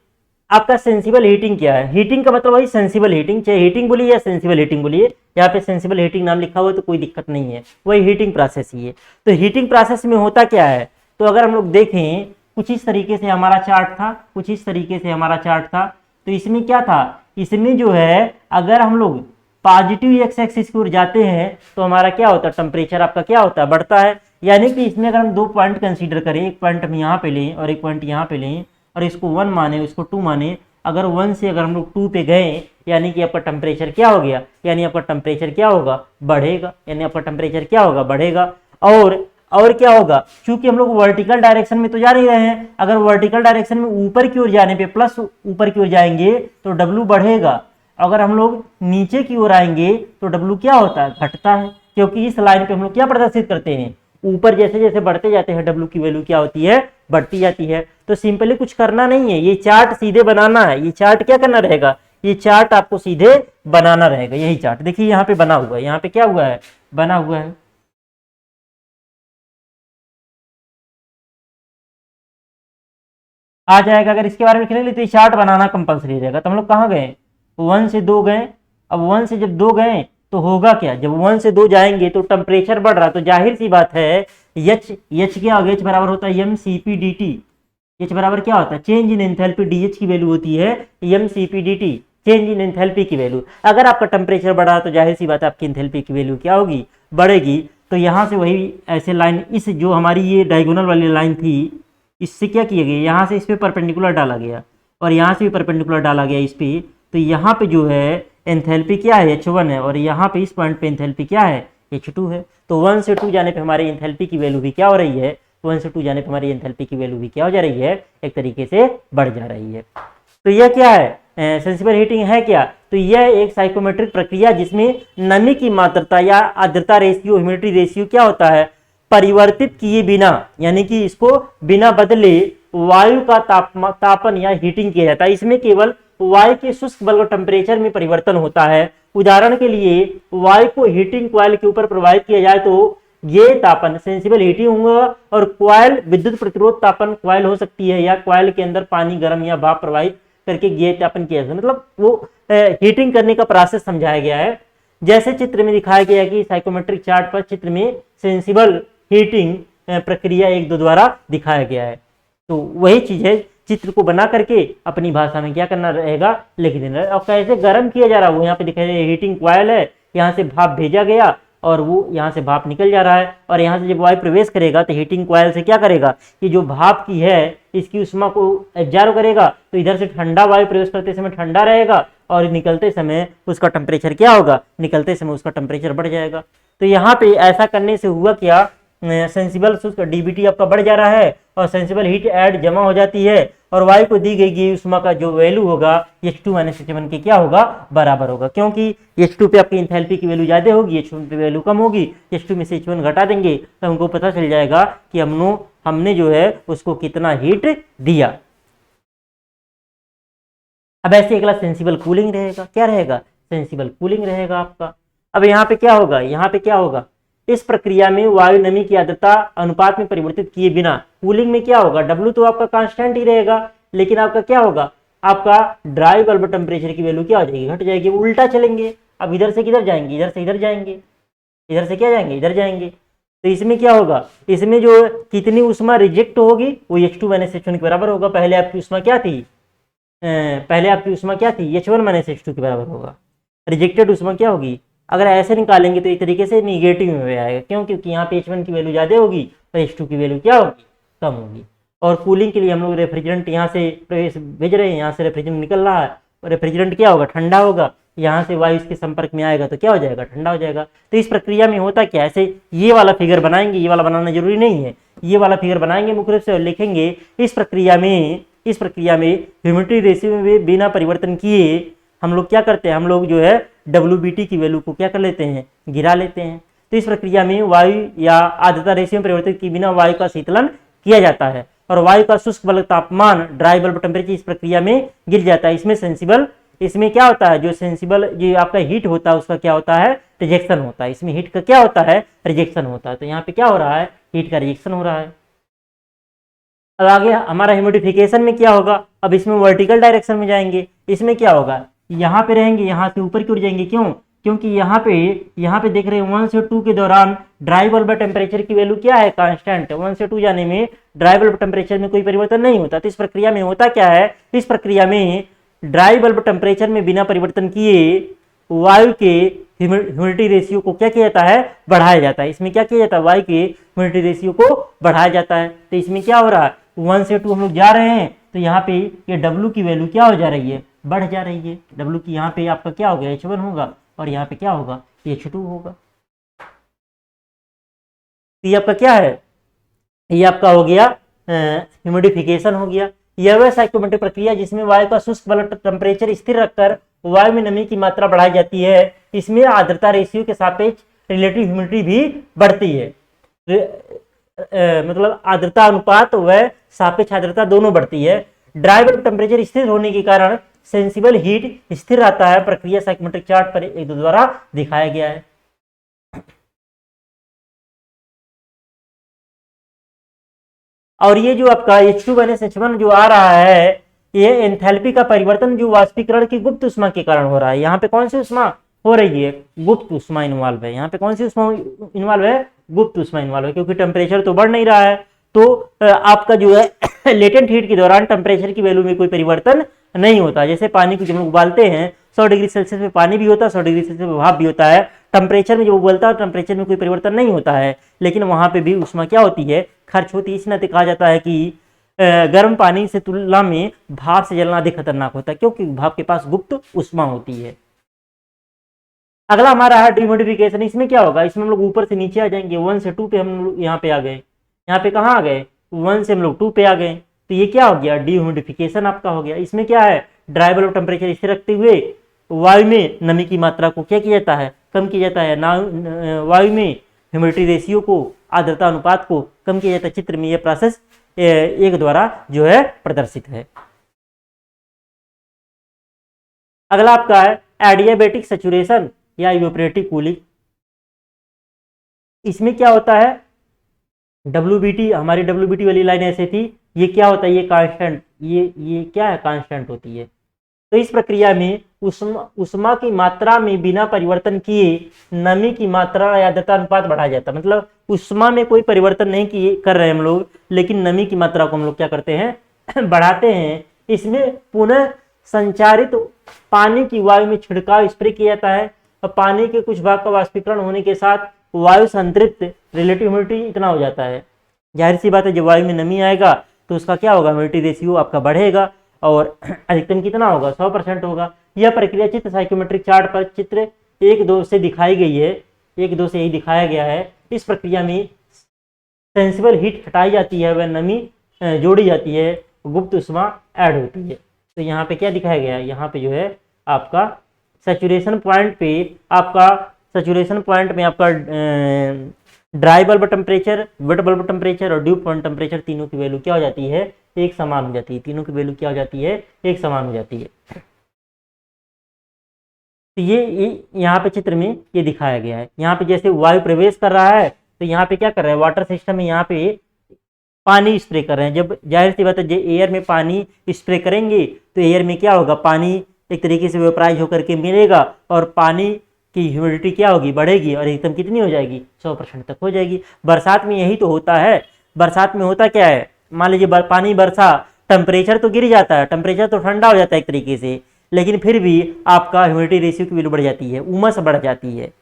आपका सेंसिबल हीटिंग क्या है। हीटिंग का मतलब वही सेंसिबल हीटिंग, चाहे हीटिंग बोलिए या सेंसिबल हीटिंग बोलिए। यहाँ पे सेंसिबल हीटिंग नाम लिखा हुआ है तो कोई दिक्कत नहीं है, वही हीटिंग प्रोसेस ही है। तो हीटिंग प्रोसेस में होता क्या है, तो अगर हम लोग देखें, कुछ इस तरीके से हमारा चार्ट था, कुछ इस तरीके से हमारा चार्ट था। तो इसमें क्या था, इसमें जो है अगर हम लोग पॉजिटिव एक्स एक्सिस की ओर जाते हैं तो हमारा क्या होता है, टेम्परेचर आपका क्या होता है, बढ़ता है। यानी कि इसमें अगर हम 2 पॉइंट कंसीडर करें, एक पॉइंट हम यहाँ पे लें और एक पॉइंट यहाँ पे लें, और इसको 1 माने, इसको 2 माने, अगर 1 से अगर हम लोग 2 पे गए, यानी कि आपका टेम्परेचर क्या हो गया, यानी आपका टेम्परेचर क्या होगा, बढ़ेगा, यानी आपका टेम्परेचर क्या होगा, बढ़ेगा। और क्या होगा, क्योंकि हम लोग वर्टिकल डायरेक्शन में तो जा नहीं रहे हैं, अगर वर्टिकल डायरेक्शन में ऊपर की ओर जाने पे, प्लस ऊपर की ओर जाएंगे तो डब्ल्यू बढ़ेगा। अगर हम लोग नीचे की ओर आएंगे तो डब्ल्यू क्या होता है, घटता है, क्योंकि इस लाइन पे हम लोग क्या प्रदर्शित करते हैं, ऊपर जैसे जैसे बढ़ते जाते हैं डब्ल्यू की वैल्यू क्या होती है, बढ़ती जाती है। तो सिंपली कुछ करना नहीं है, ये चार्ट सीधे बनाना है। ये चार्ट क्या करना रहेगा, ये चार्ट आपको सीधे बनाना रहेगा। यही चार्ट देखिए यहाँ पे बना हुआ है, यहाँ पे क्या हुआ है, बना हुआ है। आ जाएगा, अगर इसके बारे में लिखने तो चार्ट बनाना कंपलसरी रहेगा। तो हम लोग कहाँ गए, 1 से 2 गए। अब 1 से जब 2 गए तो होगा क्या, जब 1 से 2 जाएंगे तो टेम्परेचर बढ़ रहा, तो जाहिर सी बात है एच क्या होगा, एच बराबर होता है mCp/dt। एच बराबर क्या होता है, चेंज इन एंथैल्पी। डीएच की वैल्यू होती है mCp/dt, चेंज इन एंथैल्पी की वैल्यू। अगर आपका टेम्परेचर बढ़ा तो जाहिर सी बात है आपकी एंथैल्पी की वैल्यू क्या होगी, बढ़ेगी। तो यहाँ से वही ऐसे लाइन, इस जो हमारी ये डायगोनल वाली लाइन थी, इससे क्या किया गया, यहाँ से इस पे परपेंडिकुलर डाला गया, और यहाँ से भी परपेंडिकुलर डाला गया इस पे। तो यहाँ पे जो है एंथैल्पी क्या है, H1 है, और यहाँ पे इस पॉइंट पे एंथैल्पी क्या है, H2 है। तो 1 से 2 जाने पे हमारी एंथैल्पी की वैल्यू भी क्या हो रही है, 1 से 2 जाने पे हमारी एंथैल्पी की वैल्यू भी क्या हो जा रही है, एक तरीके से बढ़ जा रही है। तो यह क्या है, सेंसिबल हीटिंग है क्या, तो यह एक साइकोमेट्रिक प्रक्रिया जिसमें नमी की मात्रता या आर्द्रता रेशियो, ह्यूमिडिटी रेशियो क्या होता है, परिवर्तित किए बिना, यानी कि इसको बिना बदले वायु का तापन या हीटिंग किया जाता है। इसमें केवल वायु के शुष्क बल्ब टेम्परेचर में परिवर्तन होता है। उदाहरण के लिए वायु को हीटिंग कॉइल के ऊपर प्रवाहित किया जाए तो ये तापन सेंसिबल हीटिंग होगा, और कॉइल विद्युत प्रतिरोध तापन कॉइल हो सकती है, या कॉइल के अंदर पानी गर्म या भाप प्रवाहित करके ये तापन किया जाता है। मतलब वो हीटिंग करने का प्रोसेस समझाया गया है। जैसे चित्र में दिखाया गया है कि साइकोमेट्रिक चार्ट पर चित्र में सेंसिबल हीटिंग प्रक्रिया 1-2 द्वारा दिखाया गया है। तो वही चीज है, चित्र को बना करके अपनी भाषा में क्या करना रहेगा, लिख देना। और कैसे गर्म किया जा रहा है वो यहाँ पे दिखाई दे, हीटिंग कॉइल है, यहाँ से भाप भेजा गया और वो यहाँ से भाप निकल जा रहा है, और यहाँ से जब वायु प्रवेश करेगा तो हीटिंग कॉइल से क्या करेगा, ये जो भाप की है इसकी उष्मा को एब्जॉर्ब करेगा, तो इधर से ठंडा वायु प्रवेश करते समय ठंडा रहेगा और निकलते समय उसका टेम्परेचर क्या होगा, निकलते समय उसका टेम्परेचर बढ़ जाएगा। तो यहाँ पे ऐसा करने से हुआ क्या, सेंसिबल शुष्क डीबीटी आपका बढ़ जा रहा है और सेंसिबल हीट ऐड जमा हो जाती है और वायु को दी गई उष्मा का जो वैल्यू होगा H2 - H1 के क्या होगा, बराबर होगा, क्योंकि H2 पे आपकी इंथैल्पी की वैल्यू ज्यादा होगी, H1 पे वैल्यू कम होगी। H2 में से H1 घटा देंगे तो हमको पता चल जाएगा कि हमने जो है उसको कितना हीट दिया। अब ऐसे अगला सेंसिबल कूलिंग रहेगा, क्या रहेगा, सेंसिबल कूलिंग रहेगा आपका। अब यहाँ पे क्या होगा, यहाँ पे क्या होगा, इस प्रक्रिया में वायु नमी की आर्द्रता अनुपात में परिवर्तित किए बिना कूलिंग में क्या होगा, W तो आपका कांस्टेंट ही रहेगा, लेकिन आपका क्या होगा, आपका ड्राई बल्ब टेम्परेचर की वैल्यू क्या हो जाएगी, घट जाएगी, उल्टा चलेंगे। अब इधर से किधर जाएंगे, इधर से इधर जाएंगे, इधर से क्या जाएंगे, इधर जाएंगे। तो इसमें क्या होगा, इसमें जो कितनी उष्मा रिजेक्ट होगी वो H2 - H1 के बराबर होगा। पहले आपकी उष्मा क्या थी, पहले आपकी उष्मा क्या थी, H1 - H2 के बराबर होगा। रिजेक्टेड उष्मा क्या होगी, अगर ऐसे निकालेंगे तो एक तरीके से निगेटिव में आएगा, क्यों, क्योंकि यहाँ पे H1 की वैल्यू ज्यादा होगी तो H2 की वैल्यू क्या होगी, कम होगी। और कूलिंग के लिए हम लोग रेफ्रिजरेंट यहाँ से प्रवेश भेज रहे हैं, यहाँ से रेफ्रिजरेंट निकल रहा है और रेफ्रिजरेंट क्या होगा, ठंडा होगा, यहाँ से वायु इसके संपर्क में आएगा तो क्या हो जाएगा, ठंडा हो जाएगा। तो इस प्रक्रिया में होता क्या, ऐसे ये वाला फिगर बनाएंगे, ये वाला बनाना जरूरी नहीं है, ये वाला फिगर बनाएंगे मुख्य रूप से और लिखेंगे, इस प्रक्रिया में ह्यूमिडिटी रेशियो में बिना परिवर्तन किए हम लोग क्या करते हैं, हम लोग जो है WBT की वैल्यू को क्या कर लेते हैं, गिरा लेते हैं। तो इस प्रक्रिया में वायु या आर्द्रता रेशियो में परिवर्तित किए बिना वायु का शीतलन किया जाता है और वायु का शुष्क बल्ब तापमान ड्राई बल्ब टेम्परेचर इस प्रक्रिया में गिर जाता है। इसमें क्या होता है, जो सेंसिबल जो आपका हीट होता है उसका क्या होता है, रिजेक्शन होता है। इसमें हीट का क्या होता है, रिजेक्शन होता है। तो यहाँ पे क्या हो रहा है, हीट का रिजेक्शन हो रहा है। अब आगे हमारा ह्यूमिडिफिकेशन में क्या होगा, अब इसमें वर्टिकल डायरेक्शन में जाएंगे। इसमें क्या होगा, यहाँ पे रहेंगे, यहाँ से ऊपर की ओर जाएंगे, क्यों, क्योंकि यहाँ पे देख रहे हैं 1 से 2 के दौरान ड्राई बल्ब टेम्परेचर की वैल्यू क्या है, कांस्टेंट। 1 से 2 जाने में ड्राई बल्ब टेम्परेचर में कोई परिवर्तन नहीं होता। तो इस प्रक्रिया में होता क्या है, इस प्रक्रिया में ड्राई बल्ब टेम्परेचर में बिना परिवर्तन किए वायु के ह्यूमिडिटी रेशियो को क्या किया जाता है, बढ़ाया जाता है। इसमें क्या किया जाता है, वायु के ह्यूमिडिटी रेशियो को बढ़ाया जाता है। तो इसमें क्या हो रहा है, 1 से 2 हम लोग जा रहे हैं तो यहाँ पे ये W की वैल्यू क्या हो जा रही है, बढ़ जा रही है। W की यहाँ पे आपका क्या होगा, H1 होगा और यहाँ पे क्या होगा, H2 होगा। ये आपका क्या है, ये आपका हो गया ह्यूमिडिफिकेशन हो गया। यह वह साइक्रोमेट्रिक प्रक्रिया जिसमें वायु का शुष्क बल्ब टेम्परेचर स्थिर रखकर वायु में नमी की मात्रा बढ़ाई जाती है। इसमें आर्द्रता रेशियो के सापेक्ष रिलेटिव ह्यूमिडिटी भी बढ़ती है। मतलब आर्द्रता अनुपात व सापेक्ष आर्द्रता दोनों बढ़ती है। ड्राई बल्ब टेम्परेचर स्थिर होने के कारण सेंसिबल हीट स्थिर रहता है। प्रक्रिया साइक्रोमेट्रिक चार्ट पर एक दो द्वारा दिखाया गया है। और ये जो आपका H2 - H1 जो आ रहा है, ये एंथैल्पी का परिवर्तन जो वाष्पीकरण की गुप्त उष्मा के कारण हो रहा है। यहाँ पे कौन सी उष्मा हो रही है, गुप्त उष्मा इन्वॉल्व है। यहाँ पे कौन सी उष्मा इन्वॉल्व है, गुप्त उष्मा इन्वॉल्व है, क्योंकि टेम्परेचर तो बढ़ नहीं रहा है। तो आपका जो है लेटेंट हीट के दौरान टेम्परेचर की वैल्यू में कोई परिवर्तन नहीं होता। जैसे पानी को जब हम उबालते हैं 100 डिग्री सेल्सियस में पानी भी होता है, 100 डिग्री सेल्सियस में भाप भी होता है। टेम्परेचर में जब उबलता है टेम्परेचर में कोई परिवर्तन नहीं होता है, लेकिन वहां पे भी उष्मा क्या होती है, खर्च होती है। इस नाते कहा जाता है कि गर्म पानी से तुलना में भाप से जलना अधिक खतरनाक होता है, क्योंकि भाप के पास गुप्त उष्मा होती है। अगला हमारा है डिह्यूमिडिफिकेशन। इसमें क्या होगा, इसमें हम लोग ऊपर से नीचे आ जाएंगे। 1 से 2 पे हम लोग यहाँ पे आ गए, यहाँ पे कहाँ आ गए, 1 से हम लोग 2 पे आ गए। तो ये क्या हो गया, डिह्यूमिडिफिकेशन आपका हो गया। इसमें क्या है, ड्राई बल्ब टेम्परेचर स्थिर रखते हुए वायु में नमी की मात्रा को क्या किया जाता है, कम किया जाता है। वायु में ह्यूमिडिटी रेशियो को, आर्द्रता अनुपात को कम किया जाता है। चित्र में यह प्रोसेस एक द्वारा जो है प्रदर्शित है। अगला आपका है एडियाबेटिक सैचुरेशन या इवेपोरेटिव कूलिंग। इसमें क्या होता है, WBT, हमारी WBT वाली लाइन ऐसे थी, ये क्या होता है, ये कांस्टेंट, ये क्या है, कांस्टेंट होती है। तो इस प्रक्रिया में उष्मा की मात्रा में बिना परिवर्तन किए नमी की मात्रा या आर्द्रता अनुपात बढ़ाया जाता है। मतलब उष्मा में कोई परिवर्तन नहीं कर रहे हैं हम लोग, लेकिन नमी की मात्रा को हम लोग क्या करते हैं, बढ़ाते हैं। इसमें पुनः संचारित पानी की वायु में छिड़काव स्प्रे किया जाता है और पानी के कुछ भाग का वाष्पीकरण होने के साथ वायु संतृप्त रिलेटिव ह्यूमिडिटी इतना हो जाता है। जाहिर सी बात है, जब वायु में नमी आएगा तो उसका क्या होगा, ह्यूमिडिटी रेशियो आपका बढ़ेगा और अधिकतम कितना होगा, 100% होगा। यह प्रक्रिया चित्र साइकोमेट्रिक चार्ट पर चित्र 1-2 से दिखाई गई है, 1-2 से यही दिखाया गया है। इस प्रक्रिया में सेंसिबल हीट हटाई जाती है, वह नमी जोड़ी जाती है, गुप्त उष्मा ऐड होती है। तो यहाँ पे क्या दिखाया गया है, यहाँ पे जो है आपका सैचुरेशन पॉइंट पे आपका dry bulb temperature, wet bulb temperature और ड्यू पॉइंट टेम्परेचर तीनों की वैल्यू क्या हो जाती है, एक समान हो जाती है। तीनों की वैल्यू क्या हो जाती है, एक समान हो जाती है। तो ये यहाँ पे चित्र में ये दिखाया गया है। यहाँ पे जैसे वायु प्रवेश कर रहा है तो यहाँ पे क्या कर रहा है, वाटर सिस्टम में यहाँ पे पानी स्प्रे कर रहे हैं। जब जाहिर सी बात है एयर में पानी स्प्रे करेंगे तो एयर में क्या होगा, पानी एक तरीके से वेपराइज होकर के मिलेगा और पानी की ह्यूमिडिटी क्या होगी, बढ़ेगी और एकदम कितनी हो जाएगी, 100% तक हो जाएगी। बरसात में यही तो होता है। बरसात में होता क्या है, मान लीजिए पानी बरसा, टेम्परेचर तो गिर जाता है, टेम्परेचर तो ठंडा हो जाता है एक तरीके से, लेकिन फिर भी आपका ह्यूमिडिटी रेशियो की वैल्यू बढ़ जाती है, उमस बढ़ जाती है।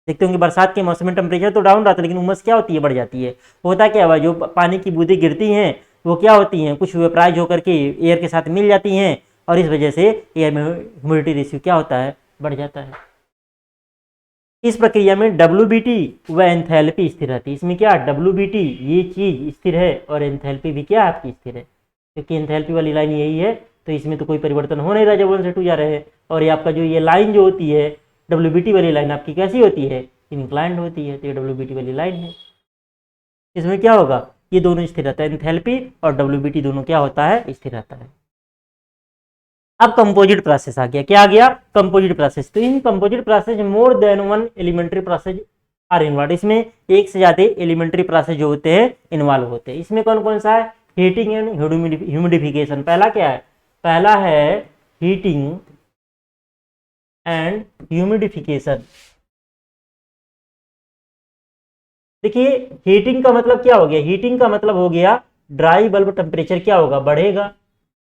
देखते होंगे बरसात के मौसम में टेम्परेचर तो डाउन रहता है लेकिन उमस क्या होती है, बढ़ जाती है। होता क्या हुआ, जो पानी की बूंदें गिरती हैं वो क्या होती हैं, कुछ वेपराइज होकर के एयर के साथ मिल जाती हैं और इस वजह से एयर में ह्यूमिडिटी रेशियो क्या होता है, बढ़ जाता है। इस प्रक्रिया में WBT व एंथैल्पी स्थिर रहती है। इसमें क्या WBT ये चीज स्थिर है और एंथैल्पी भी क्या आपकी स्थिर है, क्योंकि एंथैल्पी वाली लाइन यही है तो इसमें तो कोई परिवर्तन हो नहीं रहा जब 1 से 2 जा रहे हैं। और ये आपका जो ये लाइन जो होती है WBT वाली लाइन आपकी कैसी होती है, इंक्लाइंड होती है, तो ये WBT वाली लाइन है। इसमें क्या होगा, ये दोनों स्थिर रहता है, एंथैल्पी और WBT दोनों क्या होता है, स्थिर रहता है। अब कंपोजिट प्रोसेस आ गया, क्या आ गया, कंपोजिट प्रोसेस। तो in composite process more than 1 elementary process are involve. इसमें एक से ज्यादा एलिमेंट्री प्रोसेस जो होते हैं इन्वॉल्व होते हैं। इसमें कौन कौन सा है, हीटिंग एंड ह्यूमिडिफिकेशन। पहला क्या है, पहला है हीटिंग एंड ह्यूमिडिफिकेशन। देखिए हीटिंग का मतलब क्या हो गया, हीटिंग का मतलब हो गया ड्राई बल्ब टेम्परेचर क्या होगा, बढ़ेगा,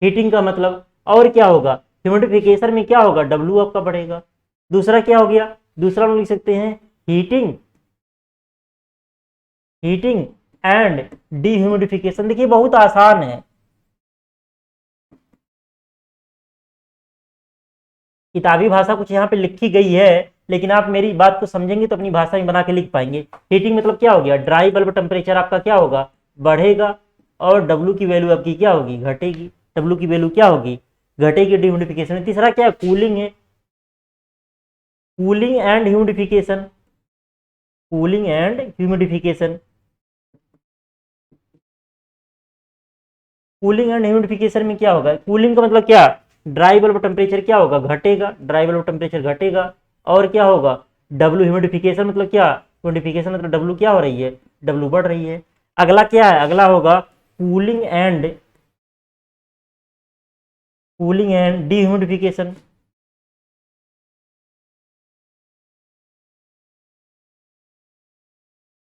हीटिंग का मतलब। और क्या होगा, ह्यूमिडिफिकेशन में क्या होगा, W आपका बढ़ेगा। दूसरा क्या हो गया, दूसरा हम लिख सकते हैं हीटिंग एंड डीह्यूमिडिफिकेशन। देखिए बहुत आसान है, किताबी भाषा कुछ यहाँ पे लिखी गई है लेकिन आप मेरी बात को समझेंगे तो अपनी भाषा में बना के लिख पाएंगे। हीटिंग मतलब क्या हो गया, ड्राई बल्ब टेम्परेचर आपका क्या होगा, बढ़ेगा और W की वैल्यू आपकी क्या होगी, घटेगी। W की वैल्यू क्या होगी, घटेगी डिह्यूमिडिफिकेशन में। तीसरा क्या है, कूलिंग है, cooling and humidification, cooling and humidification. Cooling and humidification में क्या होगा, कूलिंग का मतलब क्या, ड्राई बल्ब टेम्परेचर क्या होगा, घटेगा, ड्राई बल्ब टेम्परेचर घटेगा। और क्या होगा, W ह्यूमिडिफिकेशन मतलब क्या, ह्यूमिडिफिकेशन मतलब W क्या हो रही है, W बढ़ रही है। अगला क्या है, अगला होगा cooling and dehumidification.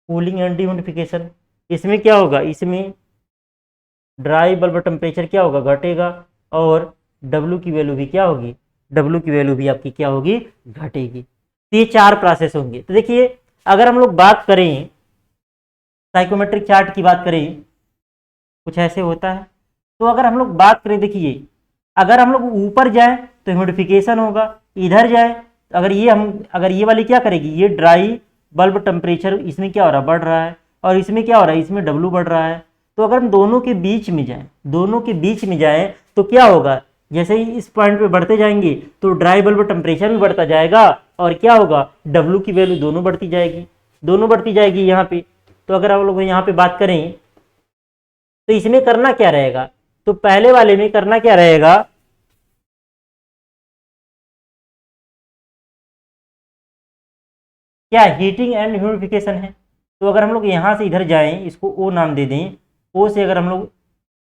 Cooling and dehumidification, इसमें क्या होगा, इसमें ड्राई बल्ब टेम्परेचर क्या होगा, घटेगा और W की वैल्यू भी क्या होगी, W की वैल्यू भी आपकी क्या होगी, घटेगी। तो ये 4 प्रोसेस होंगे। तो देखिए अगर हम लोग बात करें साइकोमेट्रिक चार्ट की बात करें, कुछ ऐसे होता है। तो अगर हम लोग बात करें, देखिए अगर हम लोग ऊपर जाए तो ह्यूमिडिफिकेशन होगा, इधर जाए अगर ये वाली क्या करेगी, ये ड्राई बल्ब टेम्परेचर इसमें क्या हो रहा है, बढ़ रहा है और इसमें क्या हो रहा है, इसमें W बढ़ रहा है। तो अगर हम दोनों के बीच में जाएं तो क्या होगा, जैसे ही इस पॉइंट पे बढ़ते जाएंगे तो ड्राई बल्ब टेम्परेचर भी बढ़ता जाएगा और क्या होगा, W की वैल्यू दोनों बढ़ती जाएगी यहाँ पे। तो अगर हम लोग यहाँ पे बात करें तो इसमें करना क्या रहेगा, तो पहले वाले में करना क्या रहेगा, क्या हीटिंग एंड ह्यूमिडिफिकेशन है। तो अगर हम लोग यहाँ से इधर जाएं, इसको O नाम दे दें, O से अगर हम लोग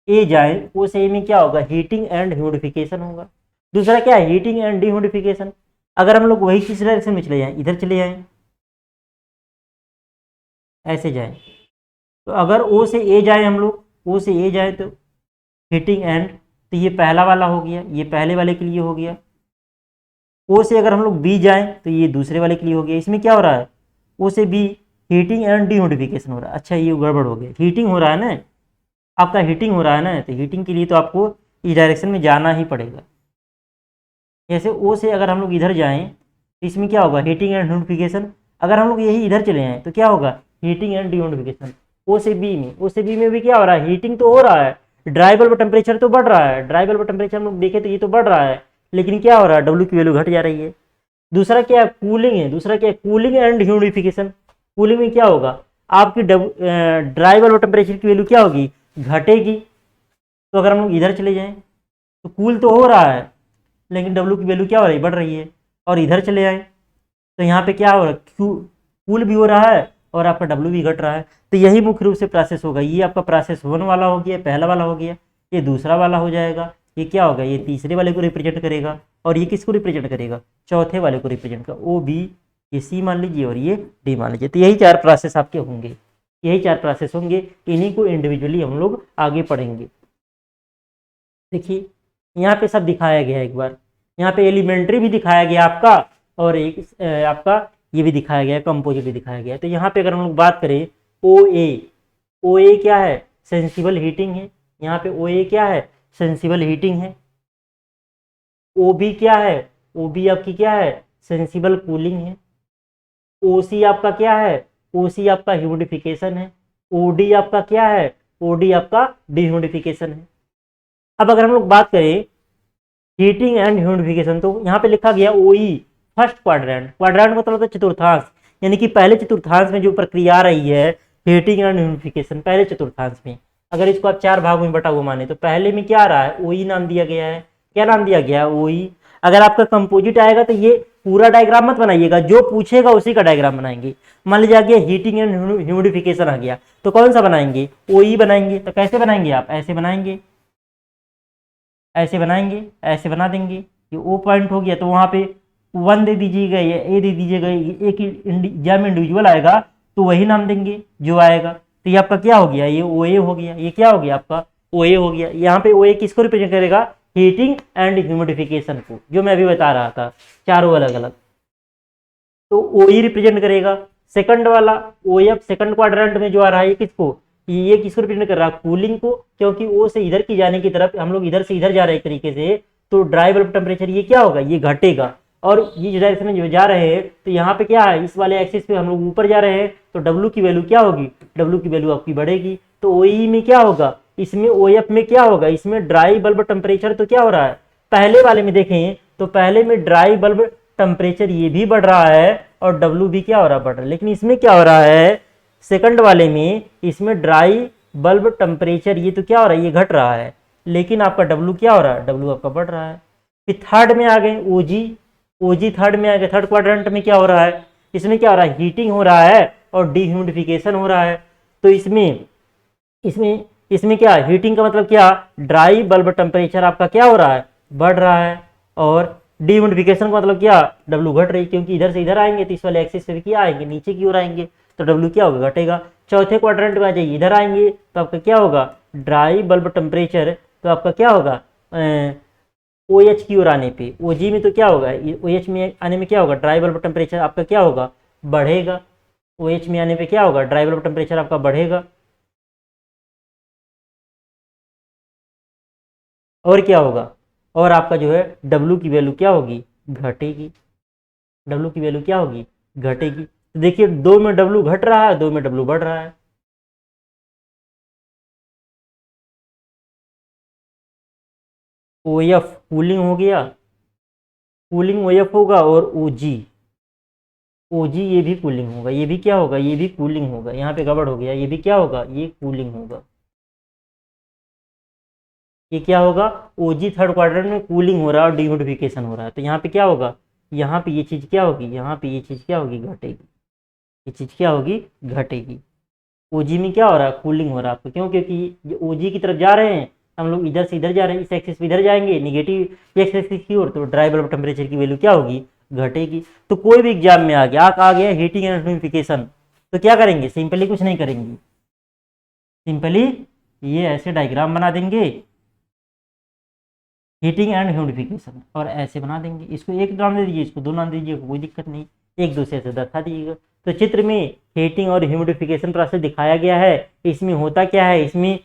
A जाएं, O से A में क्या होगा, हीटिंग एंड ह्यूमिडिफिकेशन होगा। दूसरा क्या है, हीटिंग एंड डीह्यूमिडिफिकेशन। अगर हम लोग वही किस डायरेक्शन में चले जाएं, इधर चले जाएं, ऐसे जाएं, तो अगर O से A जाए हम लोग, O से A जाए तो हीटिंग एंड, तो ये पहला वाला हो गया, ये पहले वाले के लिए हो गया। O से अगर हम लोग B जाएं तो ये दूसरे वाले के लिए हो गया। इसमें क्या हो रहा है, O से B हीटिंग एंड डीह्यूमिडिफिकेशन हो रहा है। अच्छा ये गड़बड़ हो गया, हीटिंग हो रहा है ना, आपका हीटिंग हो रहा है ना, तो हीटिंग के लिए तो आपको इस डायरेक्शन में जाना ही पड़ेगा। जैसे ओ से अगर हम लोग इधर जाएं तो इसमें क्या होगा, हीटिंग एंड ह्यूमिडिफिकेशन। अगर हम लोग यही इधर चले जाएं तो क्या होगा, हीटिंग एंड डिह्यूमिडिफिकेशन। ओ से बी में, ओ से बी में भी क्या हो रहा है, हीटिंग तो हो रहा है, ड्राई बल्ब टेम्परेचर तो बढ़ रहा है, ड्राई बल्ब टेम्परेचर हम लोग देखें तो ये तो बढ़ रहा है, लेकिन क्या हो रहा है, डब्ल्यू की वैल्यू घट जा रही है। दूसरा क्या है, कूलिंग है, दूसरा क्या है, कूलिंग एंड ह्यूमिडिफिकेशन। कूलिंग में क्या होगा, आपकी ड्राई बल्ब टेम्परेचर की वैल्यू क्या होगी, घटेगी। तो अगर हम लोग इधर चले जाएं तो कूल तो हो रहा है, लेकिन डब्ल्यू की वैल्यू क्या हो रही है, बढ़ रही है। और इधर चले आए तो यहाँ पे क्या हो रहा है, कूल भी हो रहा है और आपका डब्ल्यू भी घट रहा है। तो यही मुख्य रूप से प्रोसेस होगा। ये आपका प्रोसेस 1 वाला हो गया, पहला वाला हो गया, ये दूसरा वाला हो जाएगा, ये क्या होगा, ये तीसरे वाले को रिप्रेजेंट करेगा, और ये किसको रिप्रेजेंट करेगा, चौथे वाले को रिप्रेजेंट करेगा। ओ बी, ये सी मान लीजिए और ये डी मान लीजिए। तो यही 4 प्रोसेस आपके होंगे, यही 4 प्रोसेस होंगे, इन्हीं को इंडिविजुअली हम लोग आगे पढ़ेंगे। देखिए यहाँ पे सब दिखाया गया है एक बार, यहाँ पे एलिमेंट्री भी दिखाया गया आपका, और एक आपका ये भी दिखाया गया है, कंपोजिट भी दिखाया गया है। तो यहाँ पे अगर हम लोग बात करें ओ ए क्या है, सेंसिबल हीटिंग है। यहाँ पे ओ ए क्या है, सेंसिबल हीटिंग है। ओ बी क्या है, ओ बी आपकी क्या है, सेंसिबल कूलिंग है। ओ सी आपका क्या है, ओ सी आपका ह्यूमिडिफिकेशन है। ओ डी आपका क्या है, ओ डी आपका डिह्यूमिडिफिकेशन है। अब अगर हम लोग बात करें हीटिंग एंड ह्यूमिडिफिकेशन, तो यहाँ पे लिखा गया ओई फर्स्ट क्वाड्रेंट। क्वाड्रेंट मतलब होता है चतुर्थांश, यानी कि पहले चतुर्थांश में जो प्रक्रिया आ रही है हीटिंग एंड ह्यूमिडिफिकेशन, पहले चतुर्थांश में। अगर इसको आप 4 भागों में बटा हुआ माने तो पहले में क्या आ रहा है, ओई नाम दिया गया है। क्या नाम दिया गया है, ओई। अगर आपका कंपोजिट आएगा तो ये पूरा डायग्राम मत बनाइएगा, जो पूछेगा उसी का डायग्राम बनाएंगे। मान लीजिए आ गया हीटिंग एंड ह्यूमिडिफिकेशन आ गया, तो कौन सा बनाएंगे, ओई बनाएंगे। तो कैसे बनाएंगे आप, ऐसे बनाएंगे, ऐसे बनाएंगे, ऐसे बना देंगे। ये ओ पॉइंट हो गया, तो वहां पे 1 दे दीजिएगा या ए दे दीजिएगा, एक एग्जाम इंडिविजुअल आएगा तो वही नाम देंगे जो आएगा। तो ये आपका क्या हो गया, ये ओ ए हो गया, ये क्या हो गया आपका ओ ए हो गया। यहाँ पे ओ ए किसको रिप्रेजेंट करेगा, हीटिंग एंड ह्यूमिडिफिकेशन को, जो मैं अभी बता रहा था, चारों अलग अलग। तो ओ ई रिप्रेजेंट करेगा। सेकंड वाला ओ एफ, सेकंड क्वाड्रेंट में जो आ रहा है, ये किसको, ये किसको रिप्रेजेंट कर रहा है, कूलिंग को, क्योंकि ओ से इधर की जाने की तरफ हम लोग इधर से इधर जा रहे हैं एक तरीके से, तो ड्राई बल्ब टेम्परेचर ये क्या होगा, ये घटेगा। और ये डायरेक्शन में जो जा रहे हैं तो यहाँ पे क्या है, इस वाले एक्सिस पे हम लोग ऊपर जा रहे हैं, तो डब्ल्यू की वैल्यू क्या होगी, डब्ल्यू की वैल्यू आपकी बढ़ेगी। तो ओ ई में क्या होगा, इसमें ओ एफ में क्या होगा, इसमें ड्राई बल्ब टेम्परेचर तो क्या हो रहा है, पहले वाले में देखें तो पहले में ड्राई बल्ब टेम्परेचर ये भी बढ़ रहा है और डब्ल्यू भी क्या हो रहा है, बढ़ रहा है। लेकिन इसमें क्या हो रहा है, सेकंड वाले में, इसमें ड्राई बल्ब टेम्परेचर ये तो क्या हो रहा है, ये घट रहा है, लेकिन आपका डब्ल्यू क्या हो रहा है, डब्ल्यू आपका बढ़ रहा है। फिर थर्ड में आ गए ओजी, ओजी थर्ड में आ गए, थर्ड क्वाड्रेंट में क्या हो रहा है, इसमें क्या हो रहा है, हीटिंग हो रहा है और डिह्यूमिडिफिकेशन हो रहा है। तो इसमें इसमें इसमें क्या, हीटिंग का मतलब क्या, ड्राई बल्ब टेम्परेचर आपका क्या हो रहा है, बढ़ रहा है, और डिह्यूमिडिफिकेशन का मतलब क्या, डब्ल्यू घट रही, क्योंकि इधर से इधर आएंगे तो इस वाले एक्सिस पे भी क्या आएंगे, नीचे की ओर आएंगे, तो डब्ल्यू क्या होगा, घटेगा। चौथे क्वाड्रेंट में आ जाइए, इधर आएंगे तो आपका क्या होगा, ड्राई बल्ब टेम्परेचर, तो आपका क्या होगा, ओ एच की ओर आने पे, ओ जी में तो क्या होगा, ओ एच में आने में क्या होगा, ड्राई बल्ब टेम्परेचर आपका क्या होगा, बढ़ेगा। ओ एच में आने पे क्या होगा, ड्राई बल्ब टेम्परेचर आपका बढ़ेगा। और क्या होगा, और आपका जो है डब्ल्यू की वैल्यू क्या होगी, घटेगी। डब्ल्यू की वैल्यू क्या होगी, घटेगी। तो देखिए 2 में डब्ल्यू घट रहा है, 2 में डब्ल्यू बढ़ रहा है। ओ एफ कूलिंग हो गया, कूलिंग ओ एफ होगा, और ओ जी, ओ जी ये भी कूलिंग होगा, ये भी क्या होगा, ये भी कूलिंग होगा। यहाँ पे गड़बड़ हो गया, ये भी क्या होगा, ये कूलिंग होगा। ये क्या होगा, ओजी थर्ड क्वाड्रेंट में कूलिंग हो रहा है और डिह्यूमिडिफिकेशन हो रहा है, तो यहाँ पे क्या होगा, यहाँ पे ये चीज क्या होगी, यहाँ पे ये चीज क्या होगी, घटेगी। ये चीज क्या होगी, घटेगी। ओजी में क्या हो रहा है, कूलिंग हो रहा है आपको, क्यों, क्योंकि ओजी की तरफ जा रहे हैं हम लोग, इधर से इधर जा रहे हैं, इस एक्सिस पे इधर जाएंगे निगेटिव एक्स एक्सिस की ओर, तो ड्राई बल्ब टेम्परेचर की वैल्यू क्या होगी, घटेगी। तो कोई भी एग्जाम में आ गया हीटिंग एंड ह्यूमिडिफिकेशन, तो क्या करेंगे, सिंपली कुछ नहीं करेंगे, सिंपली ये ऐसे डायग्राम बना देंगे, हीटिंग एंड ह्यूमिडिफिकेशन, और ऐसे बना देंगे। इसको एक नाम दे दीजिए, इसको 2 नाम दे दीजिए, कोई दिक्कत नहीं, एक दूसरे से दिखा दीजिएगा। तो चित्र में हीटिंग और ह्यूमिडिफिकेशन प्रोसेस दिखाया गया है। इसमें होता क्या है, इसमें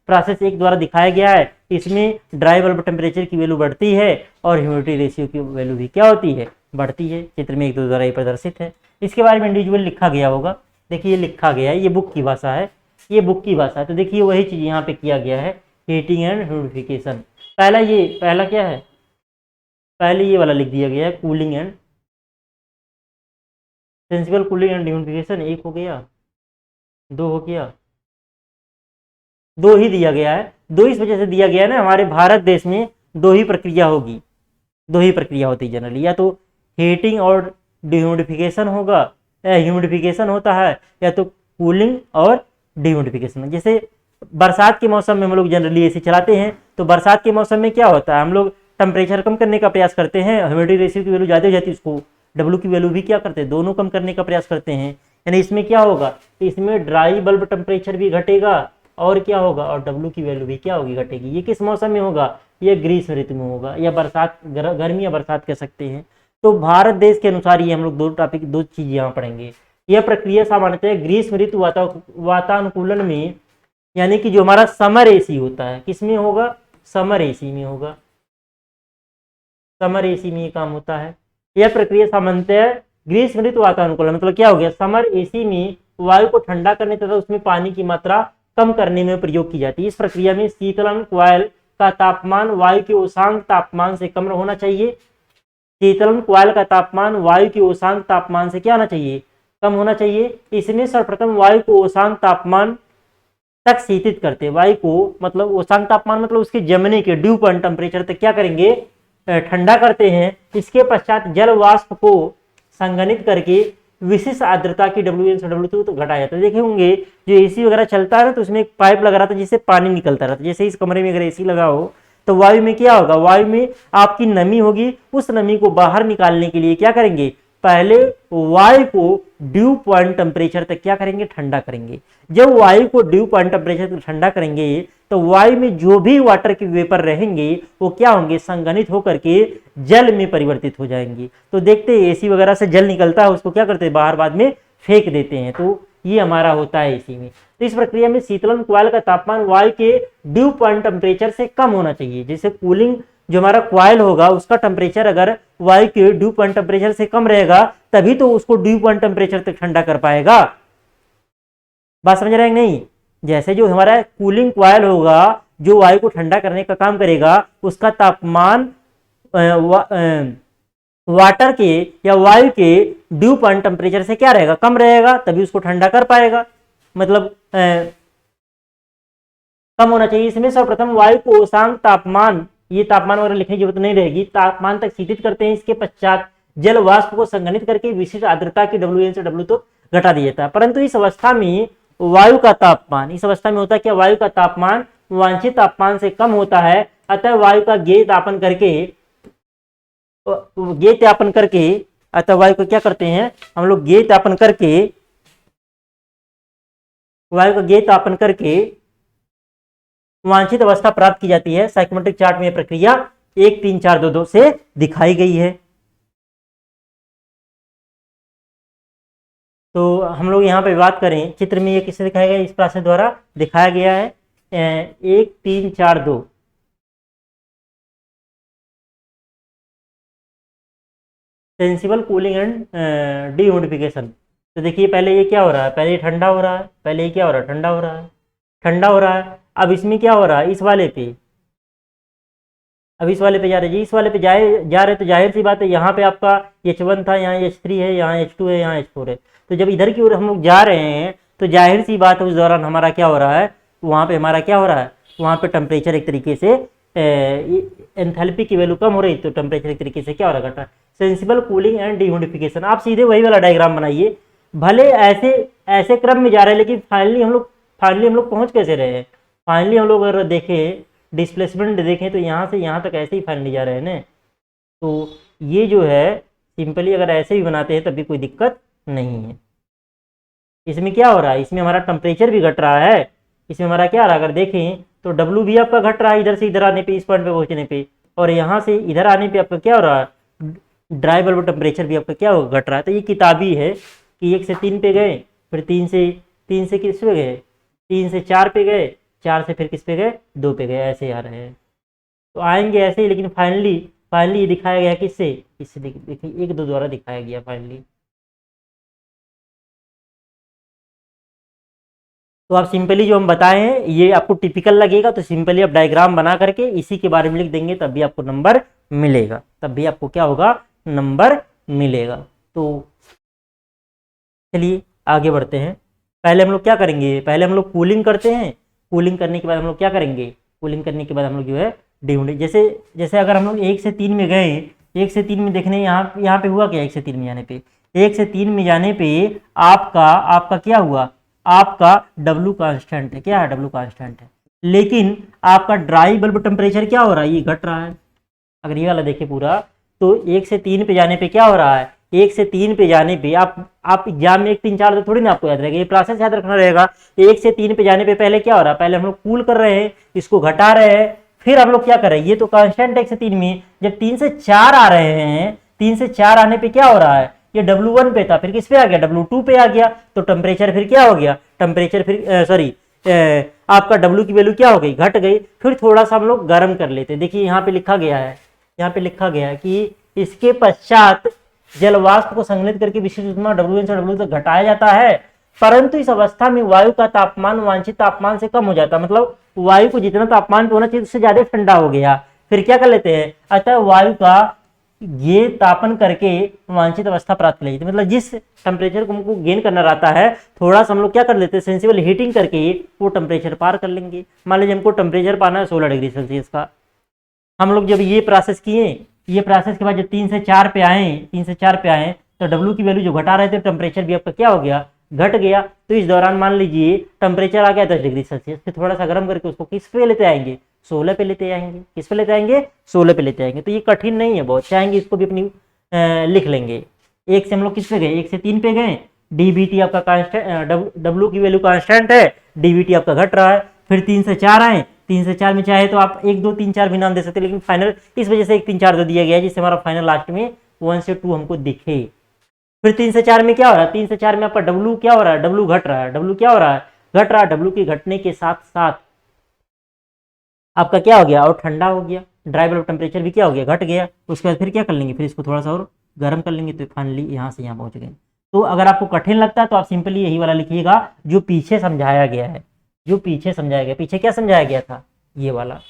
प्रोसेस एक द्वारा दिखाया गया है। इसमें ड्राई बल्ब टेम्परेचर की वैल्यू बढ़ती है और ह्यूमिडिटी रेशियो की वैल्यू भी क्या होती है, बढ़ती है। चित्र में 1-2 द्वारा ये प्रदर्शित है। इसके बारे में इंडिविजुअल लिखा गया होगा। देखिए ये लिखा गया है, ये बुक की भाषा है, ये बुक की भाषा है। तो देखिए वही चीज यहाँ पे किया गया है, हीटिंग एंड ह्यूमिडिफिकेशन। पहला क्या है, पहले ये वाला लिख दिया गया है, cooling and sensible cooling and humidification. एक हो गया, 2 हो गया, 2 ही दिया गया है। 2 इस वजह से दिया गया है ना, हमारे भारत देश में 2 ही प्रक्रिया होगी, 2 ही प्रक्रिया होती है जनरली, या तो हीटिंग और डिह्यूमिडिफिकेशन होगा, ह्यूमिडिफिकेशन होता है, या तो कूलिंग और डिह्यूमिडिफिकेशन। जैसे बरसात के मौसम में हम लोग जनरली एसी चलाते हैं, तो बरसात के मौसम में क्या होता है, हम लोग टेम्परेचर कम करने का प्रयास करते हैं, ह्यूमिडिटी रेशियो की वैल्यू ज़्यादा हो जाती है, उसको डब्ल्यू की वैल्यू भी क्या करते हैं, दोनों कम करने का प्रयास करते हैं। यानी इसमें क्या होगा, इसमें ड्राई बल्ब टेम्परेचर भी घटेगा और क्या होगा, और डब्ल्यू की वैल्यू भी क्या होगी, घटेगी। ये किस मौसम में होगा, ये ग्रीष्म ऋतु में होगा, या बरसात, गर्मी या बरसात कह सकते हैं। तो भारत देश के अनुसार ये हम लोग 2 चीज यहाँ पढ़ेंगे। यह प्रक्रिया सामान्यतः ग्रीष्म ऋतु वातानुकूलन में, यानी कि जो हमारा समर एसी होता है, किसमें होगा, समर एसी में होगा, समर एसी में ये काम होता है। यह प्रक्रिया सामान्यतः ग्रीष्म ऋतु वातानुकूलन मतलब क्या हो गया, समर एसी में वायु को ठंडा करने तथा उसमें पानी की मात्रा कम करने में प्रयोग की जाती है। इस प्रक्रिया में शीतलन कॉइल का तापमान वायु के औसंत तापमान से कम होना चाहिए। शीतलन कॉइल का तापमान वायु के औसंत तापमान से क्या होना चाहिए, कम होना चाहिए। इसमें सर्वप्रथम वायु को औसंत तापमान तक शीतित करते हैं। वायु को मतलब औसंत तापमान मतलब उसके जमने के ड्यू पॉइंट टेम्परेचर तक क्या करेंगे, ठंडा करते हैं। इसके पश्चात जल वाष्प को संघनित करके विशिष्ट आर्द्रता की WN से W2 तो घटाया जाता है। देखे होंगे जो एसी वगैरह चलता है ना, तो उसमें एक पाइप लगा रहता है जिससे पानी निकलता रहता है। जैसे इस कमरे में अगर एसी लगा हो तो वायु में क्या होगा, वायु में आपकी नमी होगी, उस नमी को बाहर निकालने के लिए क्या करेंगे, पहले वायु को ड्यू पॉइंट टेम्परेचर तक क्या करेंगे, ठंडा करेंगे। जब वायु को ड्यू पॉइंट टेम्परेचर तक ठंडा करेंगे तो वायु में जो भी वाटर के वेपर रहेंगे वो क्या होंगे, संघनित होकर के जल में परिवर्तित हो जाएंगे। तो देखते हैं एसी वगैरह से जल निकलता है, उसको क्या करते हैं, बाहर बाद में फेंक देते हैं। तो ये हमारा होता है एसी में। तो इस प्रक्रिया में शीतलन कॉइल का तापमान वायु के ड्यू पॉइंट टेम्परेचर से कम होना चाहिए। जैसे कूलिंग जो हमारा कॉइल होगा उसका टेम्परेचर अगर वायु के ड्यू पॉइंट टेम्परेचर से कम रहेगा तभी तो उसको ड्यू पॉइंट टेम्परेचर तक ठंडा कर पाएगा। बात समझ रहे हैं नहीं। जैसे जो हमारा कूलिंग कॉइल होगा जो वायु को ठंडा करने का काम करेगा, उसका तापमान वाटर के या वायु के ड्यू पॉइंट टेम्परेचर से क्या रहेगा, कम रहेगा, तभी उसको ठंडा कर पाएगा। मतलब कम होना चाहिए। इसमें सर्वप्रथम वायु को औसंत तापमान, ये तापमान वगैरह लिखने की जरूरत नहीं रहेगी, तापमान तक शीतित करते हैं। इसके पश्चात जल वाष्प को संघनित करके विशिष्ट आर्द्रता की WN से W तो घटा दिया जाता है। परंतु इस अवस्था में वायु का तापमान, इस अवस्था में होता है क्या, वायु का तापमान वांछित तापमान से कम होता है। अतः वायु का गेय तापन करके अतः वायु को क्या करते हैं हम लोग, गेय तापन करके, वायु का गेय तापन करके वांछित अवस्था प्राप्त की जाती है। साइकोमेट्रिक चार्ट में यह प्रक्रिया 1 3 4 2 2 से दिखाई गई है। तो हम लोग यहाँ पे बात करें, चित्र में ये किससे दिखाया गया, इस प्रोसेस द्वारा दिखाया गया है 1 3 4 2। Sensible cooling and dehumidification. तो देखिए पहले ये क्या हो रहा है, पहले ये ठंडा हो रहा है, पहले ये क्या हो रहा है, ठंडा हो रहा है, ठंडा हो रहा है। अब इसमें क्या हो रहा है, इस वाले पे, अब इस वाले पे जा रहे हैं, इस वाले पे जा रहे तो जाहिर सी बात है यहाँ पे आपका H1 था, यहाँ H3 है, यहाँ H2 है, यहाँ H4 है। तो जब इधर की ओर हम लोग जा रहे हैं तो जाहिर सी बात है उस दौरान हमारा क्या हो रहा है, वहाँ पे हमारा क्या हो रहा है, वहाँ पे टेम्परेचर एक तरीके से एंथैल्पी की वैल्यू कम हो रही, तो टेम्परेचर एक तरीके से क्या हो रहा है, घट रहा है। सेंसिबल कूलिंग एंड डिह्यूमिडिफिकेशन, आप सीधे वही वाला डायग्राम बनाइए। भले ऐसे ऐसे क्रम में जा रहे हैं लेकिन फाइनली हम लोग पहुँच कैसे रहे हैं। फाइनली हम लोग अगर देखें, डिस्प्लेसमेंट देखें तो यहाँ से यहाँ तक ऐसे ही फाइनली जा रहे हैं ना। तो ये जो है सिंपली अगर ऐसे ही बनाते हैं तब भी कोई दिक्कत नहीं है। इसमें क्या हो रहा है, इसमें हमारा टेम्परेचर भी घट रहा है, इसमें हमारा क्या रहा, अगर देखें तो W भी आपका घट रहा है इधर से इधर आने पे, इस पॉइंट पे पहुंचने पे, और यहाँ से इधर आने पे आपका क्या हो रहा है, ड्राई बल्ब टेम्परेचर भी आपका क्या हो, घट रहा है। तो ये किताबी है कि 1 से 3 पे गए, फिर 3 से किस पे गए, 3 से 4 पे गए, 4 से फिर किस पे गए, 2 पे गए, ऐसे आ रहे हैं। तो आएंगे ऐसे ही, लेकिन फाइनली फाइनली ये दिखाया गया किससे, इससे देखिए 1 2 द्वारा दिखाया गया फाइनली। तो आप सिंपली जो हम बताए हैं ये आपको टिपिकल लगेगा, तो सिंपली आप डायग्राम बना करके इसी के बारे में लिख देंगे, तब भी आपको नंबर मिलेगा, तब भी आपको क्या होगा, नंबर मिलेगा। तो चलिए आगे बढ़ते हैं। पहले हम लोग क्या करेंगे, पहले हम लोग कूलिंग करते हैं। कूलिंग करने के बाद हम लोग क्या करेंगे, कूलिंग करने के बाद हम लोग जो है ड्यूटी, जैसे जैसे अगर हम लोग 1 से 3 में गए, 1 से 3 में देखने यहाँ पे हुआ क्या, 1 से 3 में जाने पे, 1 से 3 में जाने पे आपका आपका क्या हुआ, आपका W कांस्टेंट है, क्या है, W कांस्टेंट है, लेकिन आपका ड्राई बल्ब टेम्परेचर क्या हो रहा है, ये घट रहा है। अगर ये वाला देखें पूरा, तो 1 से 3 पे जाने पे क्या हो रहा है, 1 से 3 पे जाने पे आप एग्जाम में 1 3 4 तो थोड़ी ना आपको याद रहेगा, ये प्रोसेस याद रखना रहेगा। 1 से 3 पे जाने पे पहले क्या हो रहा है, पहले हम लोग कूल कर रहे हैं, इसको घटा रहे हैं, फिर हम लोग क्या कर रहे हैं, ये तो कांस्टेंट 1 से 3 में, जब 3 से 4 आ रहे हैं, 3 से 4 आने पे क्या हो रहा है, ये W1 पे था, फिर किस पे आ गया, W2 पे आ गया, तो टेम्परेचर फिर क्या हो गया, टेम्परेचर फिर सॉरी आपका W की वैल्यू क्या हो गई, घट गई। फिर थोड़ा सा हम लोग गर्म कर लेते हैं। देखिए यहाँ पे लिखा गया है, यहाँ पे लिखा गया है कि इसके पश्चात जल वाष्प को संघनित करके विशिष्ट ऊष्मा W1 से W तक घटाया जाता है, परंतु इस अवस्था में वायु का तापमान वांछित तापमान से कम हो जाता है, मतलब वायु को जितना तापमान पे होना चाहिए उससे ज्यादा ठंडा हो गया। फिर क्या कर लेते हैं, अतः वायु का ये तापन करके वांछित अवस्था प्राप्त कर लेते हैं, मतलब जिस टेम्परेचर को हमको गेन करना रहता है, थोड़ा सा हम लोग क्या कर लेते हैं, सेंसिबल हीटिंग करके वो टेम्परेचर पार कर लेंगे। मान लीजिए हमको टेम्परेचर पाना है 16 डिग्री सेल्सियस का, हम लोग जब ये प्रोसेस किए, ये प्रोसेस के बाद जब 3 से 4 पे आए, 3 से 4 पे आए, तो W की वैल्यू जो घटा रहे थे, टेम्परेचर भी आपका क्या हो गया, घट गया। तो इस दौरान मान लीजिए टेम्परेचर आ गया 10 डिग्री सेल्सियस, फिर थोड़ा सा गर्म करके उसको किस पे लेते आएंगे, 16 पे लेते आएंगे। किस पे लेते आएंगे, 16 पे लेते आएंगे। तो ये कठिन नहीं है बहुत, चाहेंगे इसको भी अपनी लिख लेंगे। 1 से हम लोग किस पे गए, 1 से 3 पे गए, डीबीटी आपका कांस्टेंट, W की वैल्यू कांस्टेंट है, डीबीटी आपका घट रहा है। फिर 3 से 4 आए, 3 से 4 में चाहे तो आप 1 2 3 4 भी नाम दे सकते हैं, लेकिन फाइनल इस वजह से 1 3 4 दे दिया गया है, जिससे हमारा फाइनल लास्ट में 1 से 2 हमको दिखे। फिर 3 से 4 में क्या हो रहा है, 3 से 4 में आपका W क्या हो रहा है, W घट रहा है, W क्या हो रहा है, घट रहा है। W के घटने के साथ साथ आपका क्या हो गया, और ठंडा हो गया, ड्राई बल्ब टेम्परेचर भी क्या हो गया, घट गया। उसके बाद फिर क्या कर लेंगे, फिर इसको थोड़ा सा और गर्म कर लेंगे, तो फाइनली यहाँ से यहाँ पहुंच गए। तो अगर आपको कठिन लगता है तो आप सिंपली यही वाला लिखिएगा जो पीछे समझाया गया है, जो पीछे समझाया गया। पीछे क्या समझाया गया था, ये वाला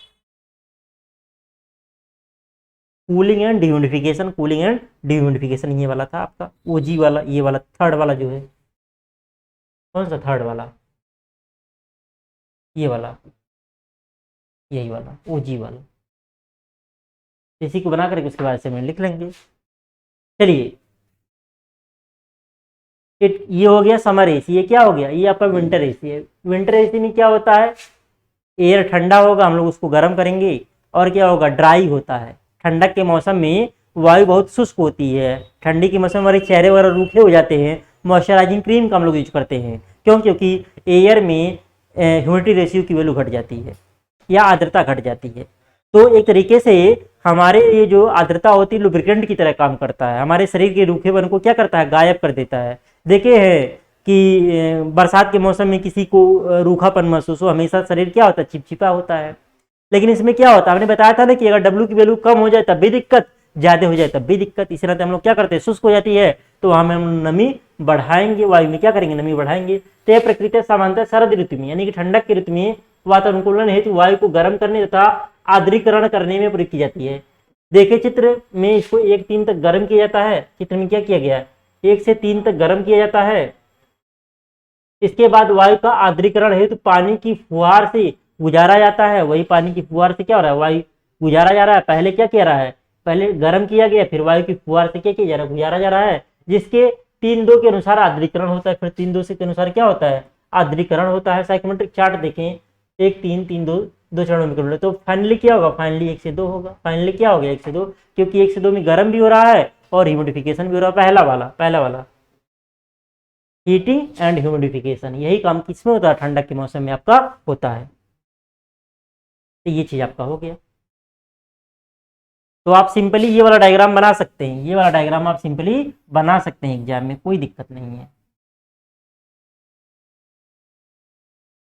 cooling and dehumidification, cooling and dehumidification ये वाला था आपका, ओजी वाला, ये वाला थर्ड वाला जो है, कौन सा थर्ड वाला, ये वाला, यही वाला ओजी वाला। इसी को बना करके उसके बाद से में लिख लेंगे। चलिए ये हो गया समर एसी, ये क्या हो गया, ये आपका विंटर एसी है। विंटर एसी में क्या होता है, एयर ठंडा होगा, हम लोग उसको गर्म करेंगे, और क्या होगा, ड्राई होता है। ठंडक के मौसम में वायु बहुत शुष्क होती है, ठंडी के मौसम में हमारे चेहरे वगैरह रूखे हो जाते हैं, मॉइस्चराइजिंग क्रीम का हम लोग यूज करते हैं। क्यों, क्योंकि एयर में ह्यूमिडिटी रेशियो की वैल्यू घट जाती है या आर्द्रता घट जाती है। तो एक तरीके से हमारे ये जो आर्द्रता होती है लुब्रिकेंट की तरह काम करता है, हमारे शरीर के रूखेपन को क्या करता है, गायब कर देता है। देखे हैं कि बरसात के मौसम में किसी को रूखापन महसूस हो, हमेशा शरीर क्या होता है, चिपचिपा होता है। लेकिन इसमें क्या होता है, आपने बताया था ना कि अगर W की वैल्यू कम हो जाए तब भी दिक्कत, ज्यादा हो जाए तब भी दिक्कत। इसी तरह हम लोग क्या करते हैं, शुष्क हो जाती है तो हम नमी बढ़ाएंगे, वायु में क्या करेंगे, नमी बढ़ाएंगे। तो यह प्रकृति सामान्यतः शरद ऋतु में यानी कि ठंडक के ऋतु में वातानुकूलन हेतु वायु को गर्म करने तथा आर्द्रीकरण करने में प्रयोग की जाती है। देखिए चित्र में इसको 1 3 तक गर्म किया जाता है, चित्र में क्या किया गया है, 1 से 3 तक गर्म किया जाता है। इसके बाद वायु का आर्द्रीकरण हेतु पानी की फुहार से गुजारा जाता है। वही पानी की फुहार से क्या हो रहा है, वायु गुजारा जा रहा है। पहले क्या किया रहा है, पहले गर्म किया गया, फिर वायु की फुहार से क्या किया जा रहा है, गुजारा जा रहा है, जिसके 3 2 के अनुसार आर्द्रीकरण होता है। फिर 3 2 के अनुसार क्या होता है, आर्द्रीकरण होता है। साइकोमेट्रिक चार्ट देखें, 1 3 3 2 2 चरणों में कर, तो फाइनली क्या होगा, फाइनली 1 से 2 होगा। फाइनली क्या हो गया, 1 से 2, क्योंकि 1 से 2 में गर्म भी हो रहा है और ह्यूमिडिफिकेशन भी हो रहा है। पहला वाला हीटिंग एंड ह्यूमिडिफिकेशन, यही काम किसमें होता है, ठंडक के मौसम में आपका होता है। तो ये चीज आपका हो गया। तो आप सिंपली ये वाला डायग्राम बना सकते हैं, ये वाला डायग्राम आप सिंपली बना सकते हैं एग्जाम में, कोई दिक्कत नहीं है।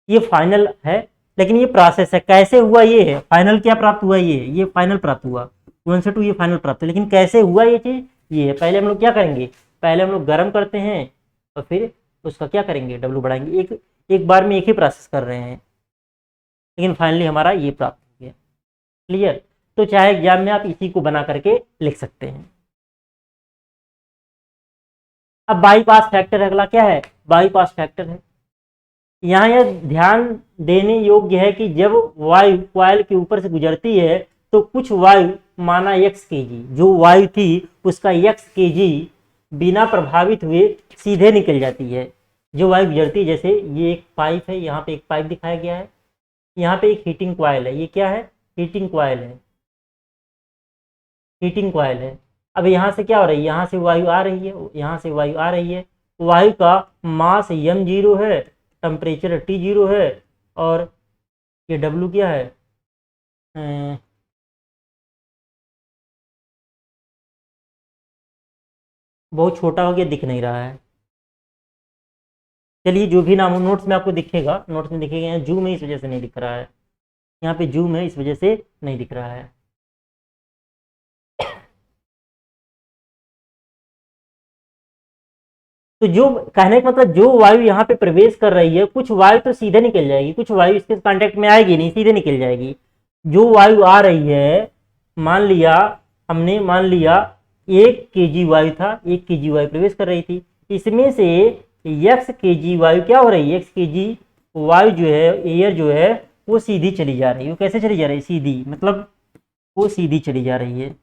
ये फाइनल है, लेकिन ये प्रोसेस है, कैसे हुआ ये है, फाइनल क्या प्राप्त हुआ, ये फाइनल प्राप्त हुआ, 1 से 2 ये फाइनल प्राप्त है, लेकिन कैसे हुआ ये चीज, ये है। पहले हम लोग क्या करेंगे, पहले हम लोग गर्म करते हैं और फिर उसका क्या करेंगे, डब्ल्यू बढ़ाएंगे, एक बार में एक ही प्रोसेस कर रहे हैं, लेकिन फाइनली हमारा ये प्राप्त हो गया। क्लियर। तो चाहे एग्जाम में आप इसी को बना करके लिख सकते हैं। अब बाईपास फैक्टर अगला क्या है, बाईपास फैक्टर है। यहाँ यह ध्यान देने योग्य है कि जब वायु कॉइल के ऊपर से गुजरती है तो कुछ वायु माना x kg, जो वायु थी उसका x kg बिना प्रभावित हुए सीधे निकल जाती है। जो वायु गुजरती है, जैसे ये एक पाइप है, यहाँ पे एक पाइप दिखाया गया है, यहाँ पे एक हीटिंग कॉइल है, ये क्या है, हीटिंग कॉइल है, हीटिंग कॉइल है। अब यहाँ से क्या हो रही है, यहाँ से वायु आ रही है, यहाँ से वायु आ रही है, वायु का मास m0 है, टेम्परेचर T0 है, और ये W क्या है, बहुत छोटा हो गया, दिख नहीं रहा है। चलिए जो भी नाम हो, नोट्स में आपको दिखेगा, नोट्स में दिखेगा, यहाँ जूम है इस वजह से नहीं दिख रहा है, यहाँ पे जूम है इस वजह से नहीं दिख रहा है। तो जो कहने का मतलब, जो वायु यहाँ पे प्रवेश कर रही है, कुछ वायु तो सीधे निकल जाएगी, कुछ वायु इसके कांटेक्ट में आएगी नहीं, सीधे निकल जाएगी। जो वायु आ रही है, मान लिया 1 kg वायु था, 1 kg वायु प्रवेश कर रही थी, इसमें से x kg वायु क्या हो रही है, x kg वायु जो है, एयर जो है वो सीधी चली जा रही है। वो कैसे चली जा रही है, सीधी, मतलब वो सीधी चली जा रही है।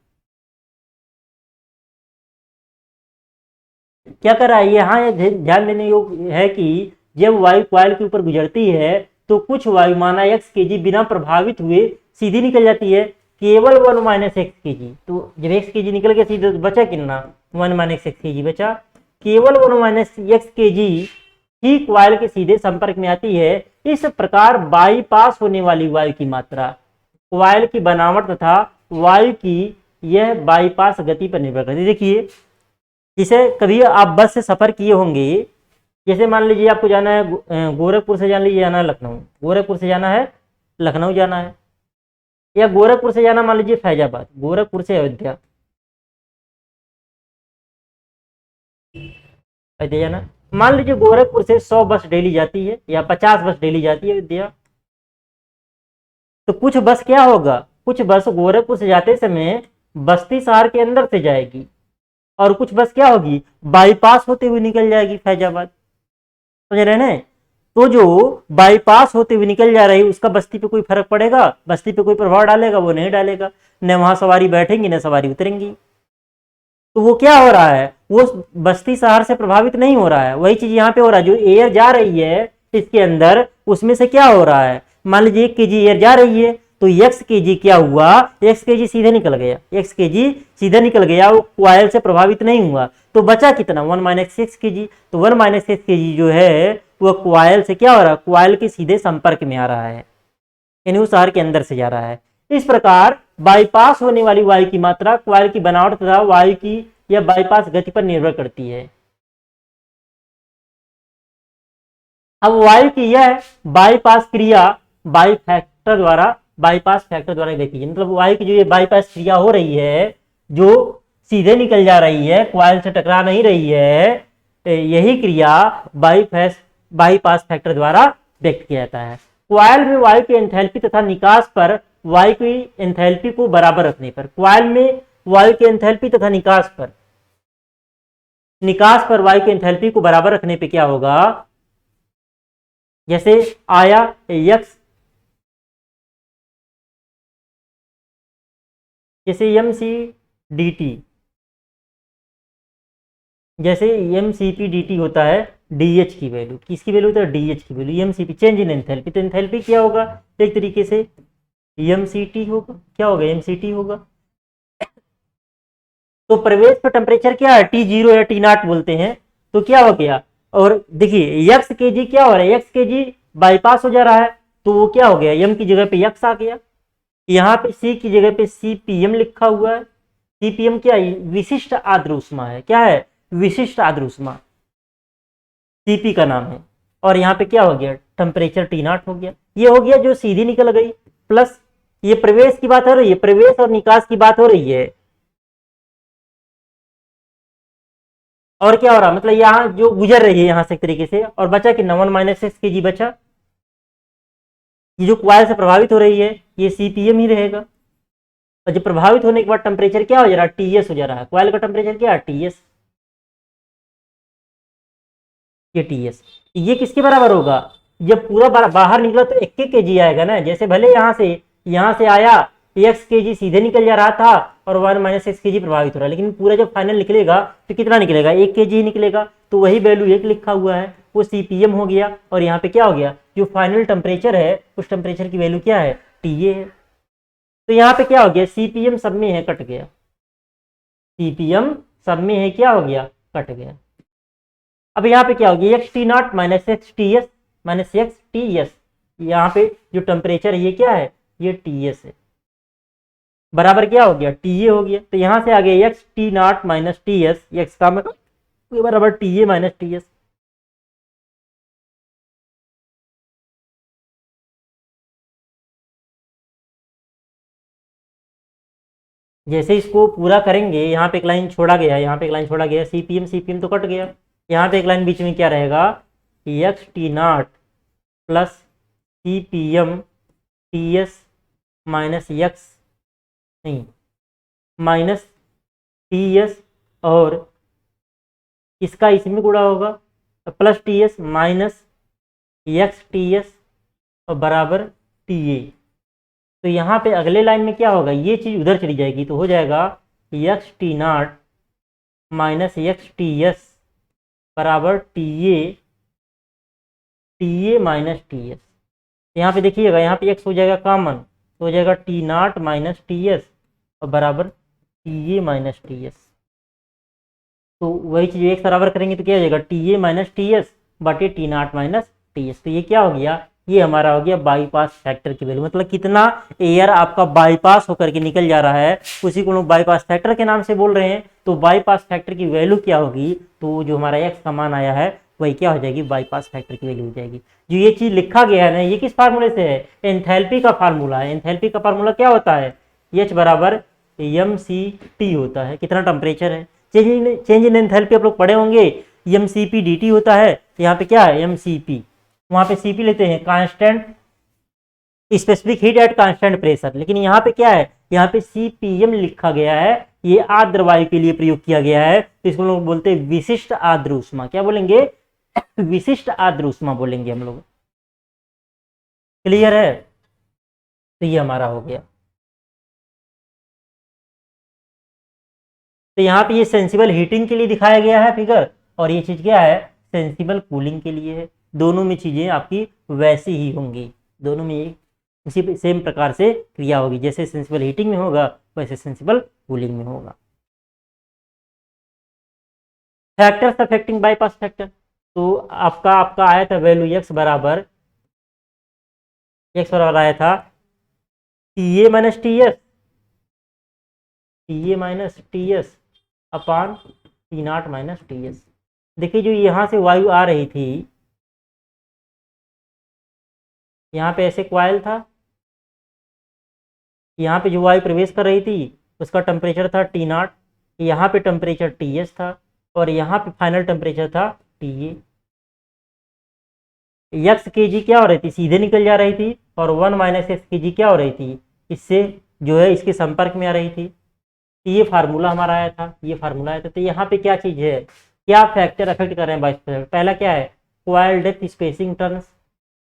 क्या कर रहा है, यहाँ ये ध्यान देने योग्य है कि जब वायु कॉइल के ऊपर गुजरती है तो कुछ वायु माना x kg बिना प्रभावित हुए सीधी निकल जाती है, केवल 1 - x kg। तो जब x kg निकल गया सीधे तो बचा कितना, 1 - x kg बचा। केवल 1 - x kg ही कॉइल के सीधे संपर्क में आती है। इस प्रकार बाईपास होने वाली वायु की मात्रा कॉइल की बनावट तथा वायु की यह बाईपास गति पर निर्भर करती है। देखिए, जिसे कभी आप बस से सफर किए होंगे, जैसे मान लीजिए आपको जाना है गोरखपुर से, जान लीजिए जाना है लखनऊ, गोरखपुर से जाना है लखनऊ जाना है, या गोरखपुर से जाना मान लीजिए फैजाबाद, गोरखपुर से अयोध्या, अयोध्या जाना, मान लीजिए गोरखपुर से 100 बस डेली जाती है या 50 बस डेली जाती है अयोध्या। तो कुछ बस क्या होगा, कुछ बस गोरखपुर से जाते समय बस्ती शहर के अंदर से जाएगी, और कुछ बस क्या होगी, बाईपास होते हुए निकल जाएगी फैजाबाद। समझ रहे हैं? तो जो बाईपास होते हुए निकल जा रही है उसका बस्ती पे कोई फर्क पड़ेगा, बस्ती पे कोई प्रभाव डालेगा, वो नहीं डालेगा, न वहां सवारी बैठेंगी न सवारी उतरेंगी। तो वो क्या हो रहा है, वो बस्ती शहर से प्रभावित नहीं हो रहा है। वही चीज यहाँ पे हो रहा है, जो एयर जा रही है इसके अंदर, उसमें से क्या हो रहा है, मान लीजिए 1 kg एयर जा रही है, तो x kg क्या हुआ, x kg सीधे निकल गया, x kg सीधे निकल गया, वो कॉइल से प्रभावित नहीं हुआ, तो बचा कितना, 1 - x kg। तो 1 - x kg जो है वो कॉइल से क्या हो रहा है, कॉइल के सीधे संपर्क में आ रहा है, यानी वो शहर के अंदर से जा रहा है। इस प्रकार बाईपास होने वाली वायु की मात्रा कॉइल की बनावट तथा वायु की या बाईपास गति पर निर्भर करती है। अब वायु की यह बाईपास क्रिया बाईपास फैक्टर द्वारा देखी है, मतलब वायु की जो ये बाईपास क्रिया हो रही है, जो सीधे निकल जा रही है, कॉइल से टकरा नहीं रही है, यही क्रिया बाईपास फैक्टर द्वारा व्यक्त किया जाता है। कॉइल में वायु की एंथैल्पी तथा निकास पर वायु की एंथैल्पी को बराबर रखने पर, कॉइल में वायु की एंथैल्पी तथा निकास पर वायु की एंथैल्पी को बराबर रखने पे क्या होगा, जैसे आया x, जैसे mc/dt, जैसे mcp/dt होता है dh की वैल्यू, किसकी वैल्यू होता है, dh की value, mcp change in enthalpy, तो एंथैल्पी क्या होगा, एक तरीके से mct होगा, क्या होगा, mct होगा। तो प्रवेश पर टेम्परेचर क्या है, T0 या T0 बोलते हैं, तो क्या हो गया, और देखिए x kg क्या हो रहा है, x kg बाईपास हो जा रहा है, तो वो क्या हो गया, m की जगह पे x आ गया, यहाँ पे c की जगह पे cpm लिखा हुआ है। cpm क्या है, विशिष्ट आर्द्र ऊष्मा है, क्या है, विशिष्ट आर्द्र ऊष्मा, cp का नाम है। और यहाँ पे क्या हो गया, टेम्परेचर टी नॉट हो गया। ये हो गया जो सीधी निकल गई, प्लस ये प्रवेश की बात हो रही है, प्रवेश और निकास की बात हो रही है। और क्या हो रहा, मतलब यहाँ जो गुजर रही है यहाँ से एक तरीके से, और बचा कि 1 माइनस 6 kg बचा। ये जो क्वाइल से प्रभावित हो रही है ये सीपीएम ही रहेगा, और जब प्रभावित होने के बाद टेम्परेचर क्या हो जा रहा है, टीएस हो जा रहा है। क्वाइल का टेम्परेचर क्या है, टीएस, ये टीएस। ये किसके बराबर होगा, जब पूरा बाहर निकला तो 1 kg आएगा ना। जैसे भले यहाँ से आया x kg सीधे निकल जा रहा था और 1 माइनस 6 kg प्रभावित हो रहा है, लेकिन पूरा जब फाइनल निकलेगा तो कितना निकलेगा, 1 kg ही निकलेगा। तो वही वैल्यू 1 लिखा हुआ है, वो सीपीएम हो गया। और यहाँ पे क्या हो गया, जो फाइनल टेम्परेचर है उस टेम्परेचर की वैल्यू क्या है, टीए है। तो यहाँ पे क्या हो गया, सीपीएम सब में है, कट गया। सीपीएम सब में है, क्या हो गया, कट गया। अब यहाँ पे क्या हो गया, x T nought minus X T S minus X T S. यहाँ पे जो टेम्परेचर है ये क्या है, ये टी एस है, बराबर क्या हो गया, टी ए हो गया। तो यहाँ से आ गया x T nought minus T S, x का मतलब बराबर T A minus T S. जैसे इसको पूरा करेंगे, यहाँ पे एक लाइन छोड़ा गया, यहाँ पे एक लाइन छोड़ा गया, सीपीएम सीपीएम तो कट गया। यहाँ पे एक लाइन बीच में क्या रहेगा, x T not plus CPM T S minus x, नहीं माइनस टी एस, और इसका इसमें गुणा होगा plus T S minus X T S और बराबर टी ए। तो यहाँ पे अगले लाइन में क्या होगा, ये चीज उधर चली जाएगी, तो हो जाएगा X T nought minus X T S बराबर T A minus T S. यहाँ पे देखिएगा, यहाँ पे एक्स हो जाएगा कॉमन, तो हो जाएगा T nought minus T S और बराबर T A minus T S. तो वही चीज एक बराबर करेंगे तो क्या हो जाएगा, T A minus T S बटे T nought minus T S. तो ये क्या हो गया, ये हमारा हो गया बाईपास फैक्टर की वैल्यू, मतलब कितना एयर आपका बाईपास होकर के निकल जा रहा है, उसी को लोग बाईपास फैक्टर के नाम से बोल रहे हैं। तो बाईपास फैक्टर की वैल्यू क्या होगी, तो जो हमारा एक्स का मान आया है वही क्या हो जाएगी, बाईपास फैक्टर की वैल्यू हो जाएगी। जो ये चीज लिखा गया है ना, ये किस फार्मूले से है, एंथैल्पी का फार्मूला है। एंथैल्पी का फार्मूला क्या होता है, एच बराबर एम सी टी होता है, कितना टेम्परेचर है। चेंज इन एंथैल्पी आप लोग पढ़े होंगे, M C P D T होता है। यहाँ पे क्या है, एम सी पी, वहां पे सीपी लेते हैं constant specific heat at constant pressure, लेकिन यहाँ पे क्या है, यहाँ पे सीपीएम लिखा गया है, ये आर्द्र वायु के लिए प्रयोग किया गया है। तो इसको लोग बोलते हैं विशिष्ट आर्द्र ऊष्मा, क्या बोलेंगे, विशिष्ट आर्द्र ऊष्मा बोलेंगे हम लोग। क्लियर है, तो ये हमारा हो गया। तो यहाँ पे ये सेंसिबल हीटिंग के लिए दिखाया गया है फिगर, और ये चीज क्या है, सेंसिबल कूलिंग के लिए है। दोनों में चीजें आपकी वैसी ही होंगी, दोनों में उसी सेम प्रकार से क्रिया होगी, जैसे सेंसिबल हीटिंग में होगा वैसे सेंसिबल कूलिंग में होगा। फैक्टर्स अफेक्टिंग बाईपास फैक्टर, तो आपका आया था वैल्यू एक्स बराबर आया था T A minus T S, T A minus T S upon T nought minus T S. देखिए जो यहाँ से वायु आ रही थी, यहाँ पे ऐसे क्वाइल था, यहाँ पे जो वायु प्रवेश कर रही थी उसका टेम्परेचर था टी नॉट, यहाँ पे टेम्परेचर टी एस था, और यहाँ पे फाइनल टेम्परेचर था टी ए। एक्स के जी क्या हो रही थी, सीधे निकल जा रही थी, और 1 माइनस एक्स के जी क्या हो रही थी, इससे जो है इसके संपर्क में आ रही थी। तो ये फार्मूला हमारा आया था, ये फार्मूला आया था। तो यहाँ पे क्या चीज है, क्या फैक्टर अफेक्ट कर रहे हैं बाईपास, पहला क्या है, क्वाइल डेप्थ स्पेसिंग टर्न्स,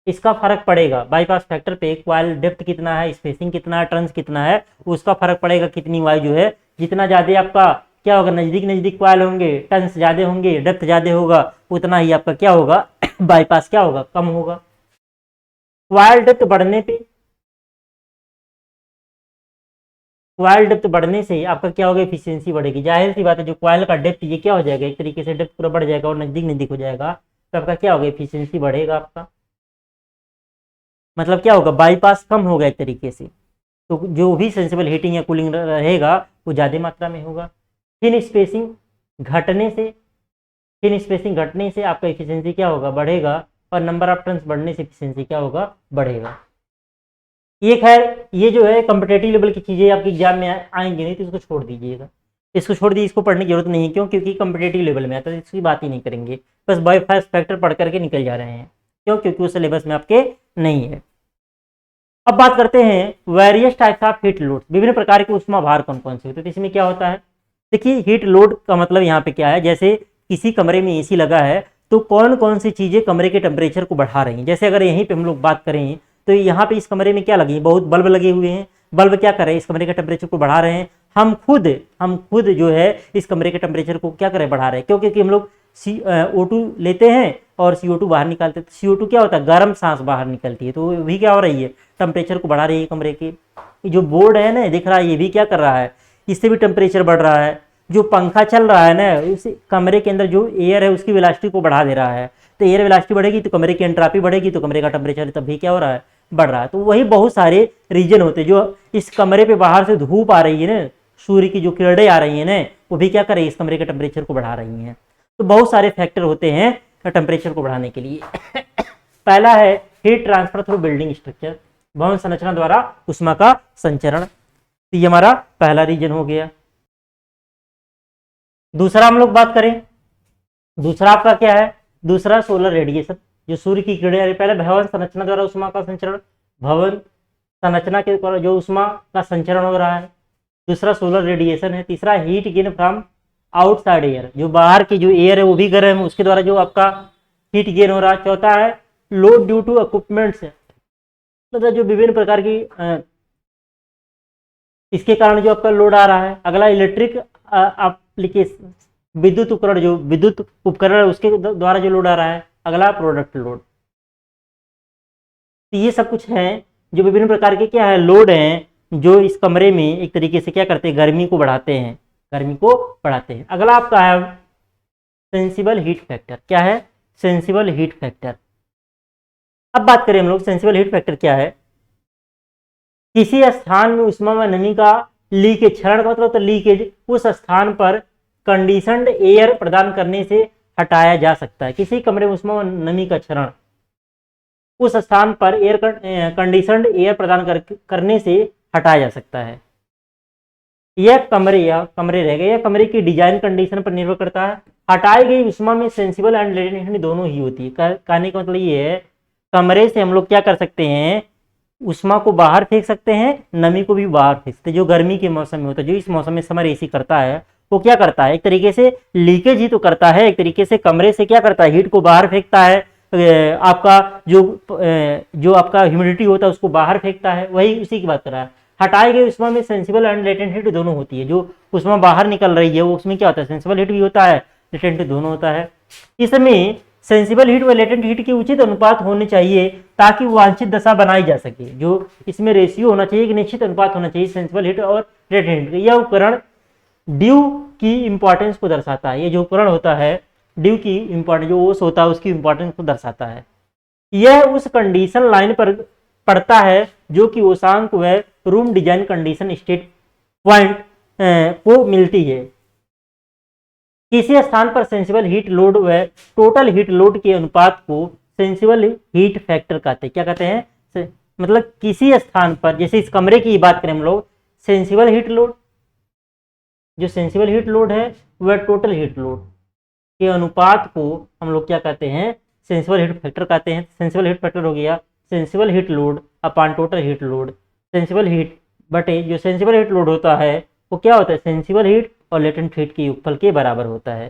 इसका फर्क पड़ेगा बाईपास फैक्टर पे। क्वाइल डेप्थ कितना है, स्पेसिंग कितना है, टर्न्स कितना है, उसका फर्क पड़ेगा कितनी वायु जो है। जितना ज्यादा आपका क्या होगा, नजदीक नजदीक क्वाइल होंगे, टर्न्स ज्यादा होंगे, डेप्थ ज्यादा होगा, उतना ही आपका क्या होगा, बाईपास क्या होगा, कम होगा। क्वाइल डेप्थ बढ़ने पे, क्वाइल डेप्थ बढ़ने से आपका क्या होगा, एफिशिएंसी बढ़ेगी। जाहिर सी बात है, जो क्वाइल का डेप्थ ये क्या हो जाएगा, एक तरीके से डेप्थ पूरा बढ़ जाएगा और नजदीक नजदीक हो जाएगा, तो आपका क्या होगा, एफिशिएंसी बढ़ेगा आपका, मतलब क्या होगा, बाईपास कम होगा एक तरीके से। तो जो भी सेंसिबल हीटिंग या कूलिंग रहेगा वो ज़्यादा मात्रा में होगा। थिन स्पेसिंग घटने से, थिन स्पेसिंग घटने से आपका एफिशिएंसी क्या होगा, बढ़ेगा, और नंबर ऑफ टर्न्स बढ़ने से एफिशिएंसी क्या होगा, बढ़ेगा। ये खैर ये जो है कॉम्पिटेटिव लेवल की चीज़ें आपके एग्जाम में आएंगी नहीं, तो इसको छोड़ दीजिएगा, इसको छोड़ दीजिए, इसको पढ़ने की जरूरत नहीं है। क्यों? क्योंकि कॉम्पिटेटिव लेवल में आता है, इसकी बात ही नहीं करेंगे, बस बायोफास्ट फैक्टर पढ़ करके निकल जा रहे हैं। क्यों? क्योंकि वो सिलेबस में आपके नहीं है। अब बात करते हैं various types of heat load, विभिन्न प्रकार के उष्मा भार कौन कौन से होते हैं। तो इसमें क्या होता है, देखिए हीट लोड का मतलब यहाँ पे क्या है, जैसे किसी कमरे में एसी लगा है तो कौन कौन सी चीजें कमरे के टेम्परेचर को बढ़ा रही हैं। जैसे अगर यहीं पे हम लोग बात करें तो यहाँ पे इस कमरे में क्या लगी, बहुत बल्ब लगे हुए हैं, बल्ब क्या कर रहे हैं, इस कमरे के टेम्परेचर को बढ़ा रहे हैं। हम खुद जो है इस कमरे के टेम्परेचर को क्या करें, बढ़ा रहे हैं। क्यों? क्योंकि हम लोग CO2 लेते हैं और CO2 बाहर निकालते हैं, तो CO2 क्या होता है, गर्म सांस बाहर निकलती है, तो भी क्या हो रही है, टेम्परेचर को बढ़ा रही है कमरे की। जो बोर्ड है ना दिख रहा है, ये भी क्या कर रहा है, इससे भी टेम्परेचर बढ़ रहा है। जो पंखा चल रहा है ना, उस कमरे के अंदर जो एयर है उसकी वेलोसिटी को बढ़ा दे रहा है, तो एयर वेलोसिटी बढ़ेगी तो कमरे की एंट्रोपी बढ़ेगी, तो कमरे का टेम्परेचर तब भी क्या हो रहा है, बढ़ रहा है। तो वही बहुत सारे रीजन होते हैं, जो इस कमरे पे बाहर से धूप आ रही है ना, सूर्य की जो किरणें आ रही है ना, वो भी क्या कर रही है, इस कमरे के टेम्परेचर को बढ़ा रही हैं। तो बहुत सारे फैक्टर होते हैं टेम्परेचर को बढ़ाने के लिए। पहला है heat transfer through building structure, भवन संरचना द्वारा उष्मा का संचरण, तो ये हमारा पहला रीजन हो गया। दूसरा हम लोग बात करें, दूसरा आपका क्या है, दूसरा सोलर रेडिएशन, जो सूर्य की किरणें, पहले भवन संरचना द्वारा उष्मा का संचरण, भवन संरचना के द्वारा जो उष्मा का संचरण हो रहा है। दूसरा सोलर रेडिएशन है। तीसरा heat gain from outside air, जो बाहर की जो एयर है वो भी गर्म है, उसके द्वारा जो आपका हीट गेन हो रहा है। चौथा है लोड ड्यू टू इक्विपमेंट्स, मतलब जो विभिन्न प्रकार की इसके कारण जो आपका लोड आ रहा है। अगला इलेक्ट्रिक एप्लीकेशन, विद्युत उपकरण, जो विद्युत उपकरण है उसके द्वारा जो लोड आ रहा है। अगला प्रोडक्ट लोड। तो ये सब कुछ है जो विभिन्न प्रकार के क्या है, लोड हैं, जो इस कमरे में एक तरीके से क्या करते हैं, गर्मी को बढ़ाते हैं, गर्मी को बढ़ाते हैं। अगला आपका है सेंसिबल हीट फैक्टर। क्या है? Sensible heat factor. अब बात करें हम लोग सेंसिबल हीट फैक्टर क्या है। किसी स्थान में उष्मा व नमी का लीकेज, क्षरण का मतलब तो लीकेज, उस स्थान पर कंडीशनड एयर प्रदान करने से हटाया जा सकता है। किसी कमरे में उष्मा व नमी का क्षरण उस स्थान पर एयर कंडीशनड एयर प्रदान करने से हटाया जा सकता है। यह कमरे रह गए, यह कमरे की डिजाइन कंडीशन पर निर्भर करता है। हटाई गई उष्मा में सेंसिबल एंड लेटेंट हीट दोनों ही होती है। कहने का मतलब ये है, कमरे से हम लोग क्या कर सकते हैं, उष्मा को बाहर फेंक सकते हैं, नमी को भी बाहर फेंक सकते हैं। जो गर्मी के मौसम में होता है, जो इस मौसम में समर एसी करता है, वो क्या करता है, एक तरीके से लीकेज ही तो करता है, एक तरीके से कमरे से क्या करता है, हीट को बाहर फेंकता है। आपका जो आपका ह्यूमिडिटी होता है उसको बाहर फेंकता है, वही उसी की बात कर रहा है। हटाई गई उष्मा में सेंसिबल एंड लेटेंट हीट दोनों होती है। जो उष्मा बाहर निकल रही है वो उसमें क्या होता है, सेंसिबल हीट भी होता है, लेटेंट दोनों होता है। इसमें सेंसिबल हीट व लेटेंट हीट के उचित अनुपात होने चाहिए ताकि वांछित दशा बनाई जा सके। जो इसमें रेशियो होना चाहिए, एक निश्चित अनुपात होना चाहिए सेंसिबल हीट और लेटेंट हीट। यह उपकरण ड्यू की इंपॉर्टेंस को दर्शाता है। ये जो उपकरण होता है, ड्यू की इंपॉर्टेंस, जो ओस होता है उसकी इंपॉर्टेंस को दर्शाता है। यह उस कंडीशन लाइन पर पड़ता है जो कि ओसांक व room design condition state point को मिलती है। किसी स्थान पर सेंसिबल हीट लोड व टोटल हीट लोड के अनुपात को सेंसिबल हीट फैक्टर कहते हैं। क्या कहते हैं, मतलब किसी स्थान पर, जैसे इस कमरे की बात करें हम लोग, सेंसिबल हीट लोड, जो सेंसिबल हीट लोड है वह टोटल हीट लोड के अनुपात को हम लोग क्या कहते हैं, सेंसिबल हीट फैक्टर कहते हैं। सेंसिबल हीट फैक्टर हो गया sensible heat load upon total heat load. Sensible heat बटे जो सेंसिबल हीट लोड होता है वो क्या होता है, सेंसिबल हीट और लेटेंट हीट के योगफल के बराबर होता है।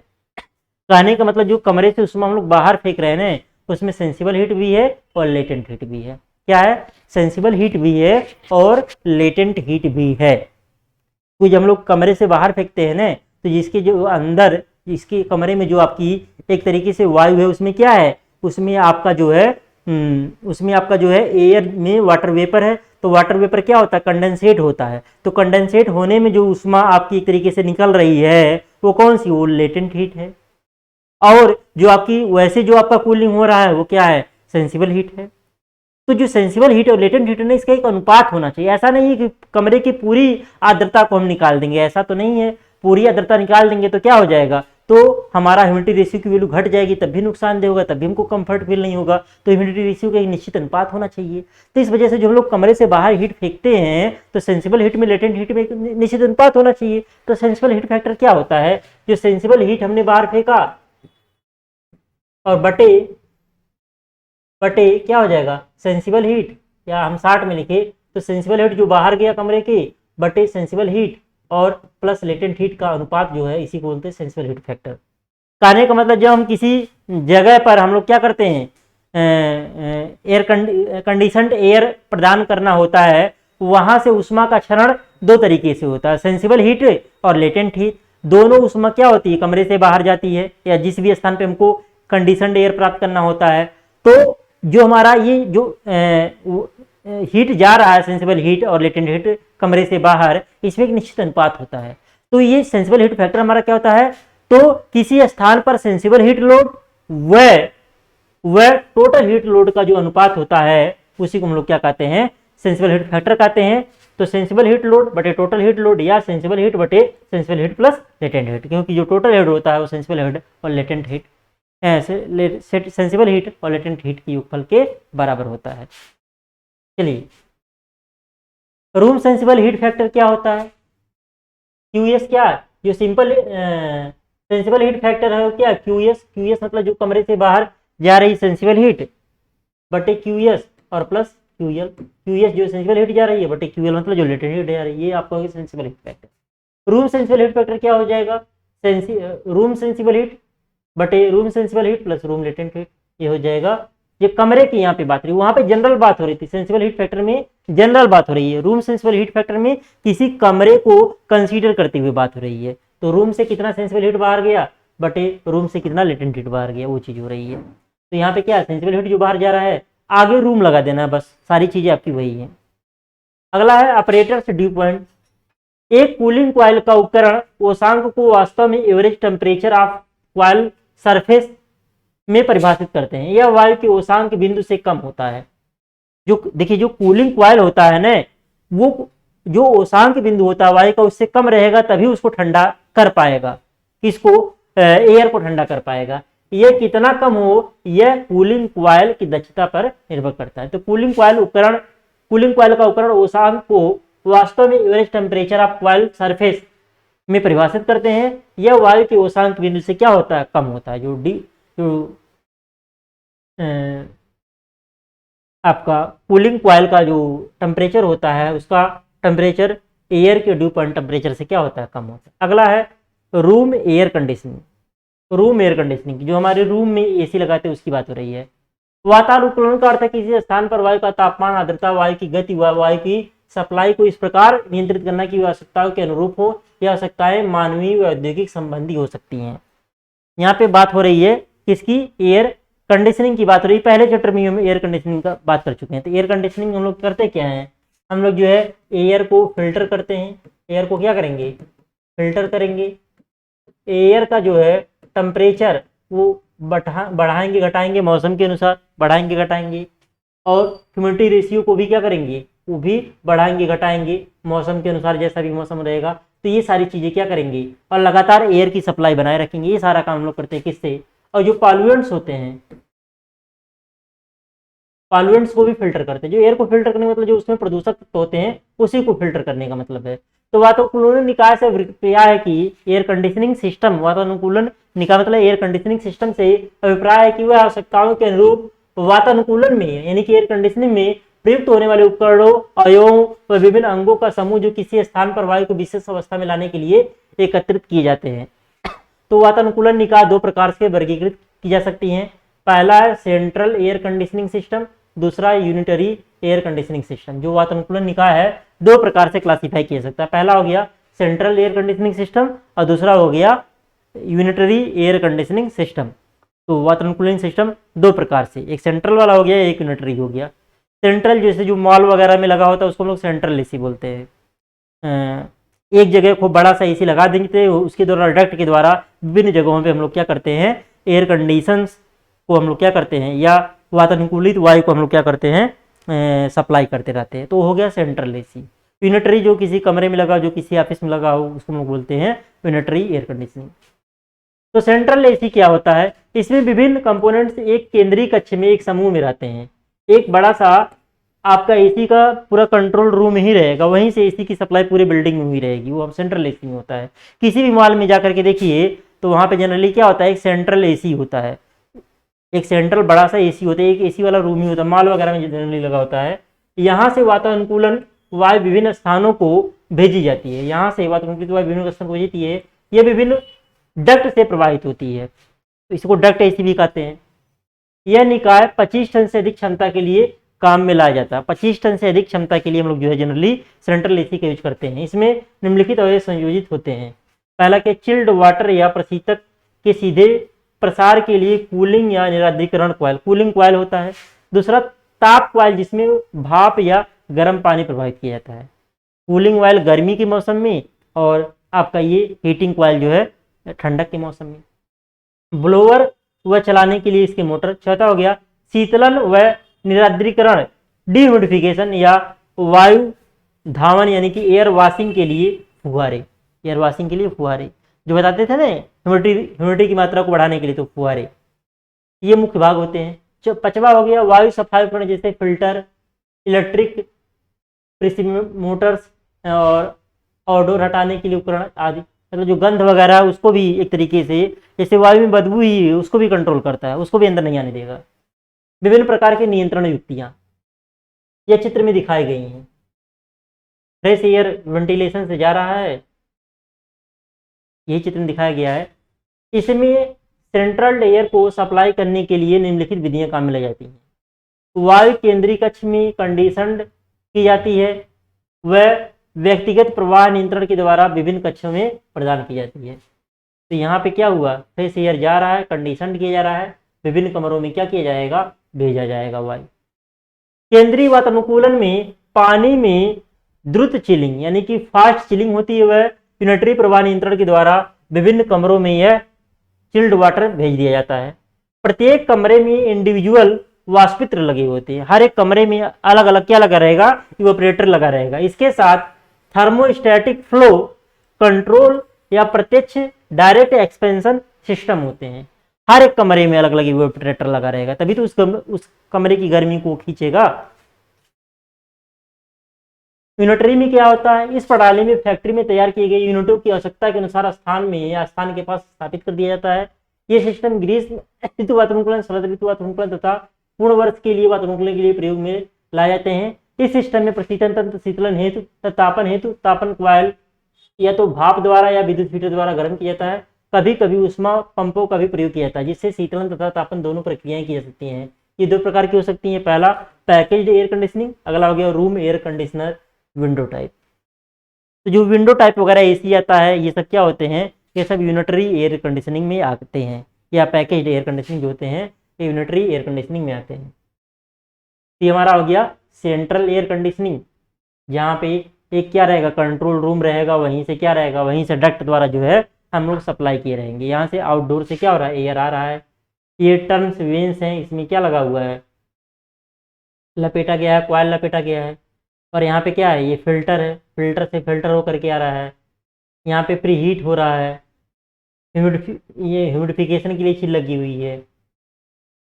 कहने का मतलब जो कमरे से उष्मा हम लोग बाहर फेंक रहे हैं ना, उसमें सेंसिबल हीट भी है और लेटेंट हीट भी है। क्या है, सेंसिबल हीट भी है और लेटेंट हीट भी है। तो जब हम लोग कमरे से बाहर फेंकते हैं ना, तो जिसके जो अंदर, इसके कमरे में जो आपकी एक तरीके से वायु है, उसमें क्या है, उसमें आपका जो है एयर में वाटर वेपर है। तो वाटर वेपर क्या होता है, कंडेंसेट होता है। तो कंडेंसेट होने में जो उष्मा आपकी एक तरीके से निकल रही है वो कौन सी, वो लेटेंट हीट है। और जो आपकी वैसे जो आपका कूलिंग हो रहा है वो क्या है, सेंसिबल हीट है। तो जो सेंसिबल हीट और लेटेंट हीट है, इसका एक अनुपात होना चाहिए। ऐसा नहीं है कि कमरे की पूरी आर्द्रता को हम निकाल देंगे, ऐसा तो नहीं है। पूरी आर्द्रता निकाल देंगे तो क्या हो जाएगा, तो हमारा ह्यूमिडिटी रेशियो की वैल्यू घट जाएगी, तब भी नुकसानदेह होगा, तब भी हमको कंफर्ट फील नहीं होगा। तो ह्यूमिडिटी रेशियो का एक निश्चित अनुपात होना चाहिए। तो इस वजह से जो हम लोग कमरे से बाहर हीट फेंकते हैं तो सेंसिबल हीट में लेटेंट हीट में एक निश्चित अनुपात होना चाहिए। तो सेंसिबल हीट फैक्टर क्या होता है, जो सेंसिबल हीट हमने बाहर फेंका और बटे क्या हो जाएगा सेंसिबल हीट, या हम 60 में लिखे तो सेंसिबल हीट जो बाहर गया कमरे के बटे सेंसिबल हीट और प्लस लेटेंट हीट का अनुपात जो है, इसी को बोलते हैं सेंसिबल हीट फैक्टर। कहने का मतलब जब हम किसी जगह पर हम लोग क्या करते हैं, एयर कंडीशनड एयर प्रदान करना होता है, वहां से उष्मा का क्षरण दो तरीके से होता है, सेंसिबल हीट और लेटेंट हीट। दोनों उष्मा क्या होती है, कमरे से बाहर जाती है, या जिस भी स्थान पे हमको कंडीशनड एयर प्राप्त करना होता है। तो जो हमारा ये जो हीट जा रहा है, सेंसिबल हीट और लेटेंट हीट कमरे से बाहर, इसमें एक निश्चित अनुपात होता है। तो ये सेंसिबल हीट फैक्टर हमारा क्या होता है, तो किसी स्थान पर सेंसिबल हीट लोड वह टोटल हीट लोड का जो अनुपात होता है, उसी को हम लोग क्या कहते हैं, सेंसिबल हीट फैक्टर कहते हैं। तो सेंसिबल हीट लोड बटे टोटल हीट लोड, या सेंसिबल हीट बटे sensible heat plus latent heat, क्योंकि जो टोटल हीट होता है वो सेंसिबल हीट और लेटेंट हीट सेंसिबल हीट और लेटेंट हीट की योगफल के बराबर होता है। चलिए, रूम सेंसिबल हीट फैक्टर क्या होता है, क्यूएस क्या है, जो सिंपल सेंसिबल हीट फैक्टर है वो क्या, क्यूएस मतलब जो कमरे से बाहर जा रही सेंसिबल हीट बटे क्यूएस और प्लस क्यूएल, क्यूएस जो सेंसिबल हीट जा रही है बटे क्यूएल मतलब जो लेटेंट हीट जा रही है, ये आपका sensible heat factor. Room sensible heat factor क्या हो जाएगा, रूम सेंसिबल हीट बटे room sensible heat plus room latent heat, ये हो जाएगा। ये कमरे की यहाँ पे बात रही, वहां पे जनरल बात हो रही थी, सेंसिबल हीट फैक्टर में जनरल बात हो रही है, रूम सेंसिबल हीट फैक्टर में किसी कमरे को कंसीडर करते हुए बात हो रही है। तो रूम से कितना सेंसिबल हीट बाहर गया बटे रूम से कितना लेटेंट हीट बाहर गया, वो चीज हो रही है। तो यहाँ पे क्या सेंसिबल हीट जो बाहर जा रहा है, आगे रूम लगा देना है, बस सारी चीजें आपकी वही है। अगला है ऑपरेटर्स ड्यू पॉइंट। एक कूलिंग कॉइल का उपकरण ओसांक को वास्तव में average temperature of coil surface में परिभाषित करते हैं। यह वायु के ओसांक बिंदु से कम होता है। जो देखिए जो कूलिंग कॉइल होता है ना, वो जो ओसांक बिंदु होता है वायु का उससे कम रहेगा, तभी उसको ठंडा कर पाएगा, किसको, एयर को ठंडा कर पाएगा। यह कितना कम हो, यह कूलिंग कॉइल की दक्षता पर निर्भर करता है। तो कूलिंग कॉइल का उपकरण ओसांक को वास्तव में average temperature of coil surface में परिभाषित करते हैं। यह वायु के ओसांक बिंदु से क्या होता है, कम होता है। जो आपका कूलिंग कॉइल का जो टेम्परेचर होता है, उसका टेम्परेचर एयर के ड्यू पॉइंट टेम्परेचर से क्या होता है, कम होता है। अगला है room air conditioning. Room air conditioning जो हमारे रूम में एसी लगाते हैं उसकी बात हो रही है। वातानुकूलन का अर्थ है किसी स्थान पर वायु का तापमान, आर्द्रता, वायु की गति, वायु की सप्लाई को इस प्रकार नियंत्रित करना की आवश्यकताओं के अनुरूप हो। यह आवश्यकताएं मानवीय व औद्योगिक संबंधी हो सकती हैं। यहाँ पे बात हो रही है किसकी, एयर कंडीशनिंग की बात हो रही है। पहले चैप्टर में हम एयर कंडीशनिंग का बात कर चुके हैं। तो एयर कंडीशनिंग हम लोग करते क्या है, हम लोग जो है एयर को फिल्टर करते हैं। एयर को क्या करेंगे, फिल्टर करेंगे। एयर का जो है टेम्परेचर वो बढ़ाएंगे घटाएंगे, मौसम के अनुसार बढ़ाएंगे घटाएंगे। और ह्यूमिडिटी रेशियो को भी क्या करेंगे, वो भी बढ़ाएंगे घटाएंगे मौसम के अनुसार, जैसा भी मौसम रहेगा। तो ये सारी चीजें क्या करेंगे, और लगातार एयर की सप्लाई बनाए रखेंगे। ये सारा काम हम लोग करते हैं किससे, और जो पॉल्यूएंट्स होते हैं, पॉल्यूएंट्स को भी फिल्टर करते हैं। जो एयर को फिल्टर करने का मतलब जो उसमें प्रदूषक होते हैं उसी को फिल्टर करने का मतलब है। तो वातानुकूलन निकाय से अभिप्राय है कि एयर कंडीशनिंग सिस्टम, वातानुकूलन निकाय मतलब एयर कंडीशनिंग सिस्टम से अभिप्राय है कि वह आवश्यकताओं के अनुरूप वातानुकूलन में, यानी कि एयर कंडीशनिंग में प्रयुक्त होने वाले उपकरणों, अवयवों व विभिन्न अंगों का समूह जो किसी स्थान पर वायु को विशेष अवस्था में लाने के लिए एकत्रित किए जाते हैं। तो वातानुकूलन निकाय दो प्रकार से वर्गीकृत की जा सकती हैं। पहला है सेंट्रल एयर कंडीशनिंग सिस्टम, दूसरा यूनिटरी एयर कंडीशनिंग सिस्टम। जो वातानुकूलन निकाय है दो प्रकार से क्लासिफाई किया जा सकता है। पहला हो गया सेंट्रल एयर कंडीशनिंग सिस्टम और दूसरा हो गया यूनिटरी एयर कंडीशनिंग सिस्टम। तो वातानुकूलन सिस्टम दो प्रकार से, एक सेंट्रल वाला हो गया, एक यूनिटरी हो गया। सेंट्रल जैसे जो मॉल वगैरह में लगा होता है उसको हम लोग सेंट्रल एसी बोलते हैं। एक जगह खूब बड़ा सा एसी लगा देंगे, उसके द्वारा डक्ट के द्वारा विभिन्न जगहों पे हम लोग क्या करते हैं, एयर कंडीशंस को हम लोग क्या करते हैं, या वातानुकूलित वायु को हम लोग क्या करते हैं, सप्लाई करते रहते हैं। तो हो गया सेंट्रल एसी। यूनिटरी जो किसी कमरे में लगा, जो किसी ऑफिस में लगा हो, उसको हम लोग बोलते हैं यूनिटरी एयर कंडीशनिंग। तो सेंट्रल एसी क्या होता है, इसमें विभिन्न कंपोनेंट्स एक केंद्रीय कक्ष में एक समूह में रहते हैं। एक बड़ा सा आपका एसी का पूरा कंट्रोल रूम ही रहेगा, वहीं से एसी की सप्लाई पूरे बिल्डिंग में हुई रहेगी, वो सेंट्रल एसी में होता है। किसी भी मॉल में जाकर के देखिए तो वहां पे जनरली क्या होता है, एक सेंट्रल एसी होता है, एक सेंट्रल बड़ा सा एसी होता है, एक एसी वाला रूम ही होता है, मॉल वगैरह में जनरली लगा होता है। यहाँ से वातानुकूलन वायु विभिन्न स्थानों को भेजी जाती है, यहाँ से वातानुकूलित वायु विभिन्न स्थानों को भेजती है, ये विभिन्न डक्ट से प्रवाहित होती है, तो इसको डक्ट एसी भी कहते हैं। यह निकाय 25 टन से अधिक क्षमता के लिए काम में लाया जाता है। 25 टन से अधिक क्षमता के लिए हम लोग जो है जनरली सेंट्रल एसी का यूज करते हैं। इसमें निम्नलिखित अवयव संयोजित होते हैं। पहला के चिल्ड वाटर या प्रशीतक के सीधे प्रसार के लिए कूलिंग या निरार्द्रीकरण कॉइल, कूलिंग कॉइल होता है। दूसरा ताप कॉइल, जिसमें भाप या गर्म पानी प्रवाहित किया जाता है। कूलिंग कॉइल गर्मी के मौसम में, और आपका ये हीटिंग कॉइल जो है ठंडक के मौसम में। ब्लोअर व चलाने के लिए इसके मोटर। चौथा हो गया शीतलन व निरार्द्रीकरण, डिह्यूमिडिफिकेशन या वायु धावन यानी कि एयर वॉशिंग के लिए फुहारे, एयर वॉशिंग के लिए फुहारे जो बताते थे ना, ह्यूमिडिटी की मात्रा को बढ़ाने के लिए, तो फुहारे, ये मुख्य भाग होते हैं। जो पांचवा हो गया वायु सफाई उपकरण, जैसे फिल्टर, इलेक्ट्रिक मोटर्स और ऑडोर हटाने के लिए उपकरण आदि, मतलब जो गंध वगैरह है उसको भी एक तरीके से, जैसे वायु में बदबू ही है उसको भी कंट्रोल करता है, उसको भी अंदर नहीं आने देगा। विभिन्न प्रकार के नियंत्रण युक्तियां यह चित्र में दिखाई गई हैं। फ्रेश एयर वेंटिलेशन से जा रहा है, यही चित्र में दिखाया गया है। इसमें सेंट्रल एयर को सप्लाई करने के लिए निम्नलिखित विधियां काम में लाई जाती हैं। वायु केंद्रीय कक्ष में कंडीशनड की जाती है, वह व्यक्तिगत प्रवाह नियंत्रण के द्वारा विभिन्न कक्षों में प्रदान की जाती है। तो यहाँ पे क्या हुआ, फ्रेश एयर जा रहा है, कंडीशनड किया जा रहा है, विभिन्न कमरों में क्या किया जाएगा, भेजा जाएगा वायु। केंद्रीय वातानुकूलन में पानी में द्रुत चिलिंग यानी कि फास्ट चिलिंग होती है, वह यूनिटरी प्रवाह नियंत्रण के द्वारा विभिन्न कमरों में यह चिल्ड वाटर भेज दिया जाता है। प्रत्येक कमरे में इंडिविजुअल वाष्पित्र लगे होते हैं, हर एक कमरे में अलग अलग क्या लगा रहेगा, इवेपोरेटर लगा रहेगा। इसके साथ थर्मोस्टैटिक फ्लो कंट्रोल या प्रत्यक्ष डायरेक्ट एक्सपेंशन सिस्टम होते हैं। हर एक कमरे में अलग अलग इवेपोरेटर लगा रहेगा, तभी तो उस कमरे की गर्मी को खींचेगा। यूनिटरी में क्या होता है, इस प्रणाली में फैक्ट्री में तैयार किए गए यूनिटों की आवश्यकता के अनुसार स्थान में या स्थान के पास स्थापित कर दिया जाता है। ये सिस्टम ग्रीष्म ऋतु वातानुकूलन, शरद ऋतु वातानुकूलन तथा पूर्ण वर्ष के लिए वातानुकूलन के लिए प्रयोग में लाए जाते हैं। इस सिस्टम में प्रशीतन तंत्र शीतलन हेतु, तापन हेतु तापन कॉइल या तो भाप द्वारा या विद्युत हीटर द्वारा गर्म किया जाता है। कभी कभी उष्मा पंपों का भी प्रयोग किया जाता है, जिससे शीतलन तथा तापन दोनों प्रक्रियाएं की जा सकती हैं। ये दो प्रकार की हो सकती हैं, पहला पैकेज्ड एयर कंडीशनिंग, अगला हो गया room air conditioner window type. तो जो विंडो टाइप वगैरह एसी आता है, ये सब क्या होते हैं, ये सब यूनिटरी एयर कंडीशनिंग में आते हैं, या पैकेज्ड एयर कंडीशनिंग जो होते हैं ये यूनिटरी एयर कंडीशनिंग में आते हैं। ये हमारा हो गया सेंट्रल एयर कंडीशनिंग, जहाँ पे एक क्या रहेगा, कंट्रोल रूम रहेगा, वहीं से क्या रहेगा, वहीं से डक्ट द्वारा जो है हम लोग सप्लाई किए रहेंगे। यहाँ से आउटडोर से क्या हो रहा है, एयर आ रहा है। ये टर्न्स वेंस हैं, इसमें क्या लगा हुआ है, लपेटा गया है, कॉइल लपेटा गया है। और यहाँ पे क्या है, ये फिल्टर है, फिल्टर से फिल्टर होकर के आ रहा है। यहाँ पे प्री हीट हो रहा है, ये ह्यूमिडिफिकेशन के लिए चीज लगी हुई है।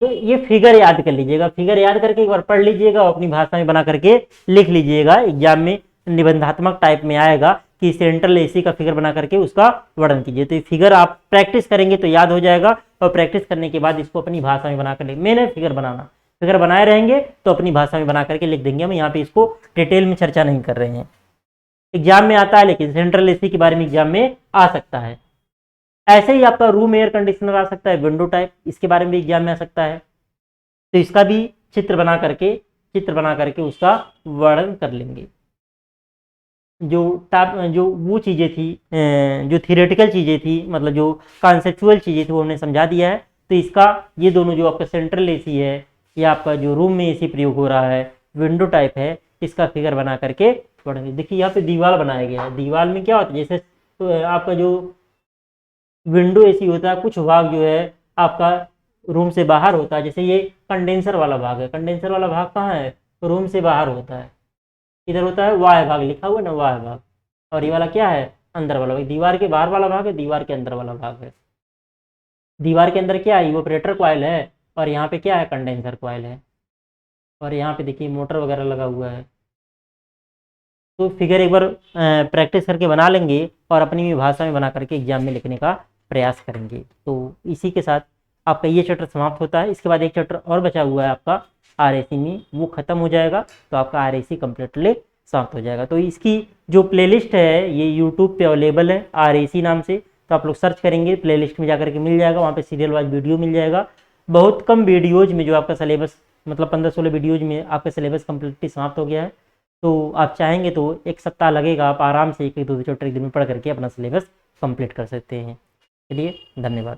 तो ये फिगर याद कर लीजिएगा, फिगर याद करके एक बार पढ़ लीजिएगा और अपनी भाषा में बना करके लिख लीजिएगा। एग्जाम में निबंधात्मक टाइप में आएगा कि सेंट्रल एसी का फिगर बना करके उसका वर्णन कीजिए। तो ये फिगर आप प्रैक्टिस करेंगे तो याद हो जाएगा, और प्रैक्टिस करने के बाद इसको अपनी भाषा में बना कर मेन है फिगर बनाना। फिगर बनाए रहेंगे तो अपनी भाषा में बना करके लिख देंगे। हम यहाँ पे इसको डिटेल में चर्चा नहीं कर रहे हैं, एग्जाम में आता है, लेकिन सेंट्रल एसी के बारे में एग्जाम में आ सकता है। ऐसे ही आपका रूम एयर कंडीशनर आ सकता है, विंडो टाइप, इसके बारे में भी एग्जाम में आ सकता है। तो इसका भी चित्र बना करके उसका वर्णन कर लेंगे। जो वो चीज़ें थी, जो थियोरेटिकल चीज़ें थी, मतलब जो कॉन्सेप्चुअल चीज़ें थी, वो हमने समझा दिया है। तो इसका ये दोनों जो आपका सेंट्रल एसी है या आपका जो रूम में एसी प्रयोग हो रहा है, विंडो टाइप है, इसका फिगर बना करके पढ़ेंगे। देखिए यहाँ पे दीवार बनाया गया है। दीवार में क्या होता है, जैसे तो आपका जो विंडो एसी होता है, कुछ भाग जो है आपका रूम से बाहर होता है। जैसे ये कंडेंसर वाला भाग है, कंडेंसर वाला भाग कहाँ है, रूम से बाहर होता है। इधर होता है वाय भाग, लिखा हुआ है ना, वाय भाग। और ये वाला क्या है, अंदर वाला भाग। दीवार के बाहर वाला भाग है, दीवार के अंदर वाला भाग है। दीवार के अंदर क्या है, इवोपरेटर कॉइल है, और यहाँ पे क्या है, कंडेंसर कॉइल है, और यहाँ पे देखिए मोटर वगैरह लगा हुआ है। तो फिगर एक बार प्रैक्टिस करके बना लेंगे और अपनी भी भाषा में बना करके एग्जाम में लिखने का प्रयास करेंगे। तो इसी के साथ आपका ये चैप्टर समाप्त होता है। इसके बाद एक चैप्टर और बचा हुआ है आपका आरएसी में, वो खत्म हो जाएगा तो आपका आरएसी कंप्लीटली समाप्त हो जाएगा। तो इसकी जो प्लेलिस्ट है ये यूट्यूब पे अवेलेबल है आरएसी नाम से, तो आप लोग सर्च करेंगे प्लेलिस्ट में जाकर के मिल जाएगा, वहाँ पे सीरियल वाइज वीडियो मिल जाएगा। बहुत कम वीडियोज में जो आपका सिलेबस, मतलब 15-16 वीडियोज में आपका सिलेबस कंप्लीटली समाप्त हो गया है। तो आप चाहेंगे तो एक सप्ताह लगेगा, आप आराम से एक एक दो दो चैप्टर एक दिन में पढ़ करके अपना सिलेबस कंप्लीट कर सकते हैं। चलिए, धन्यवाद।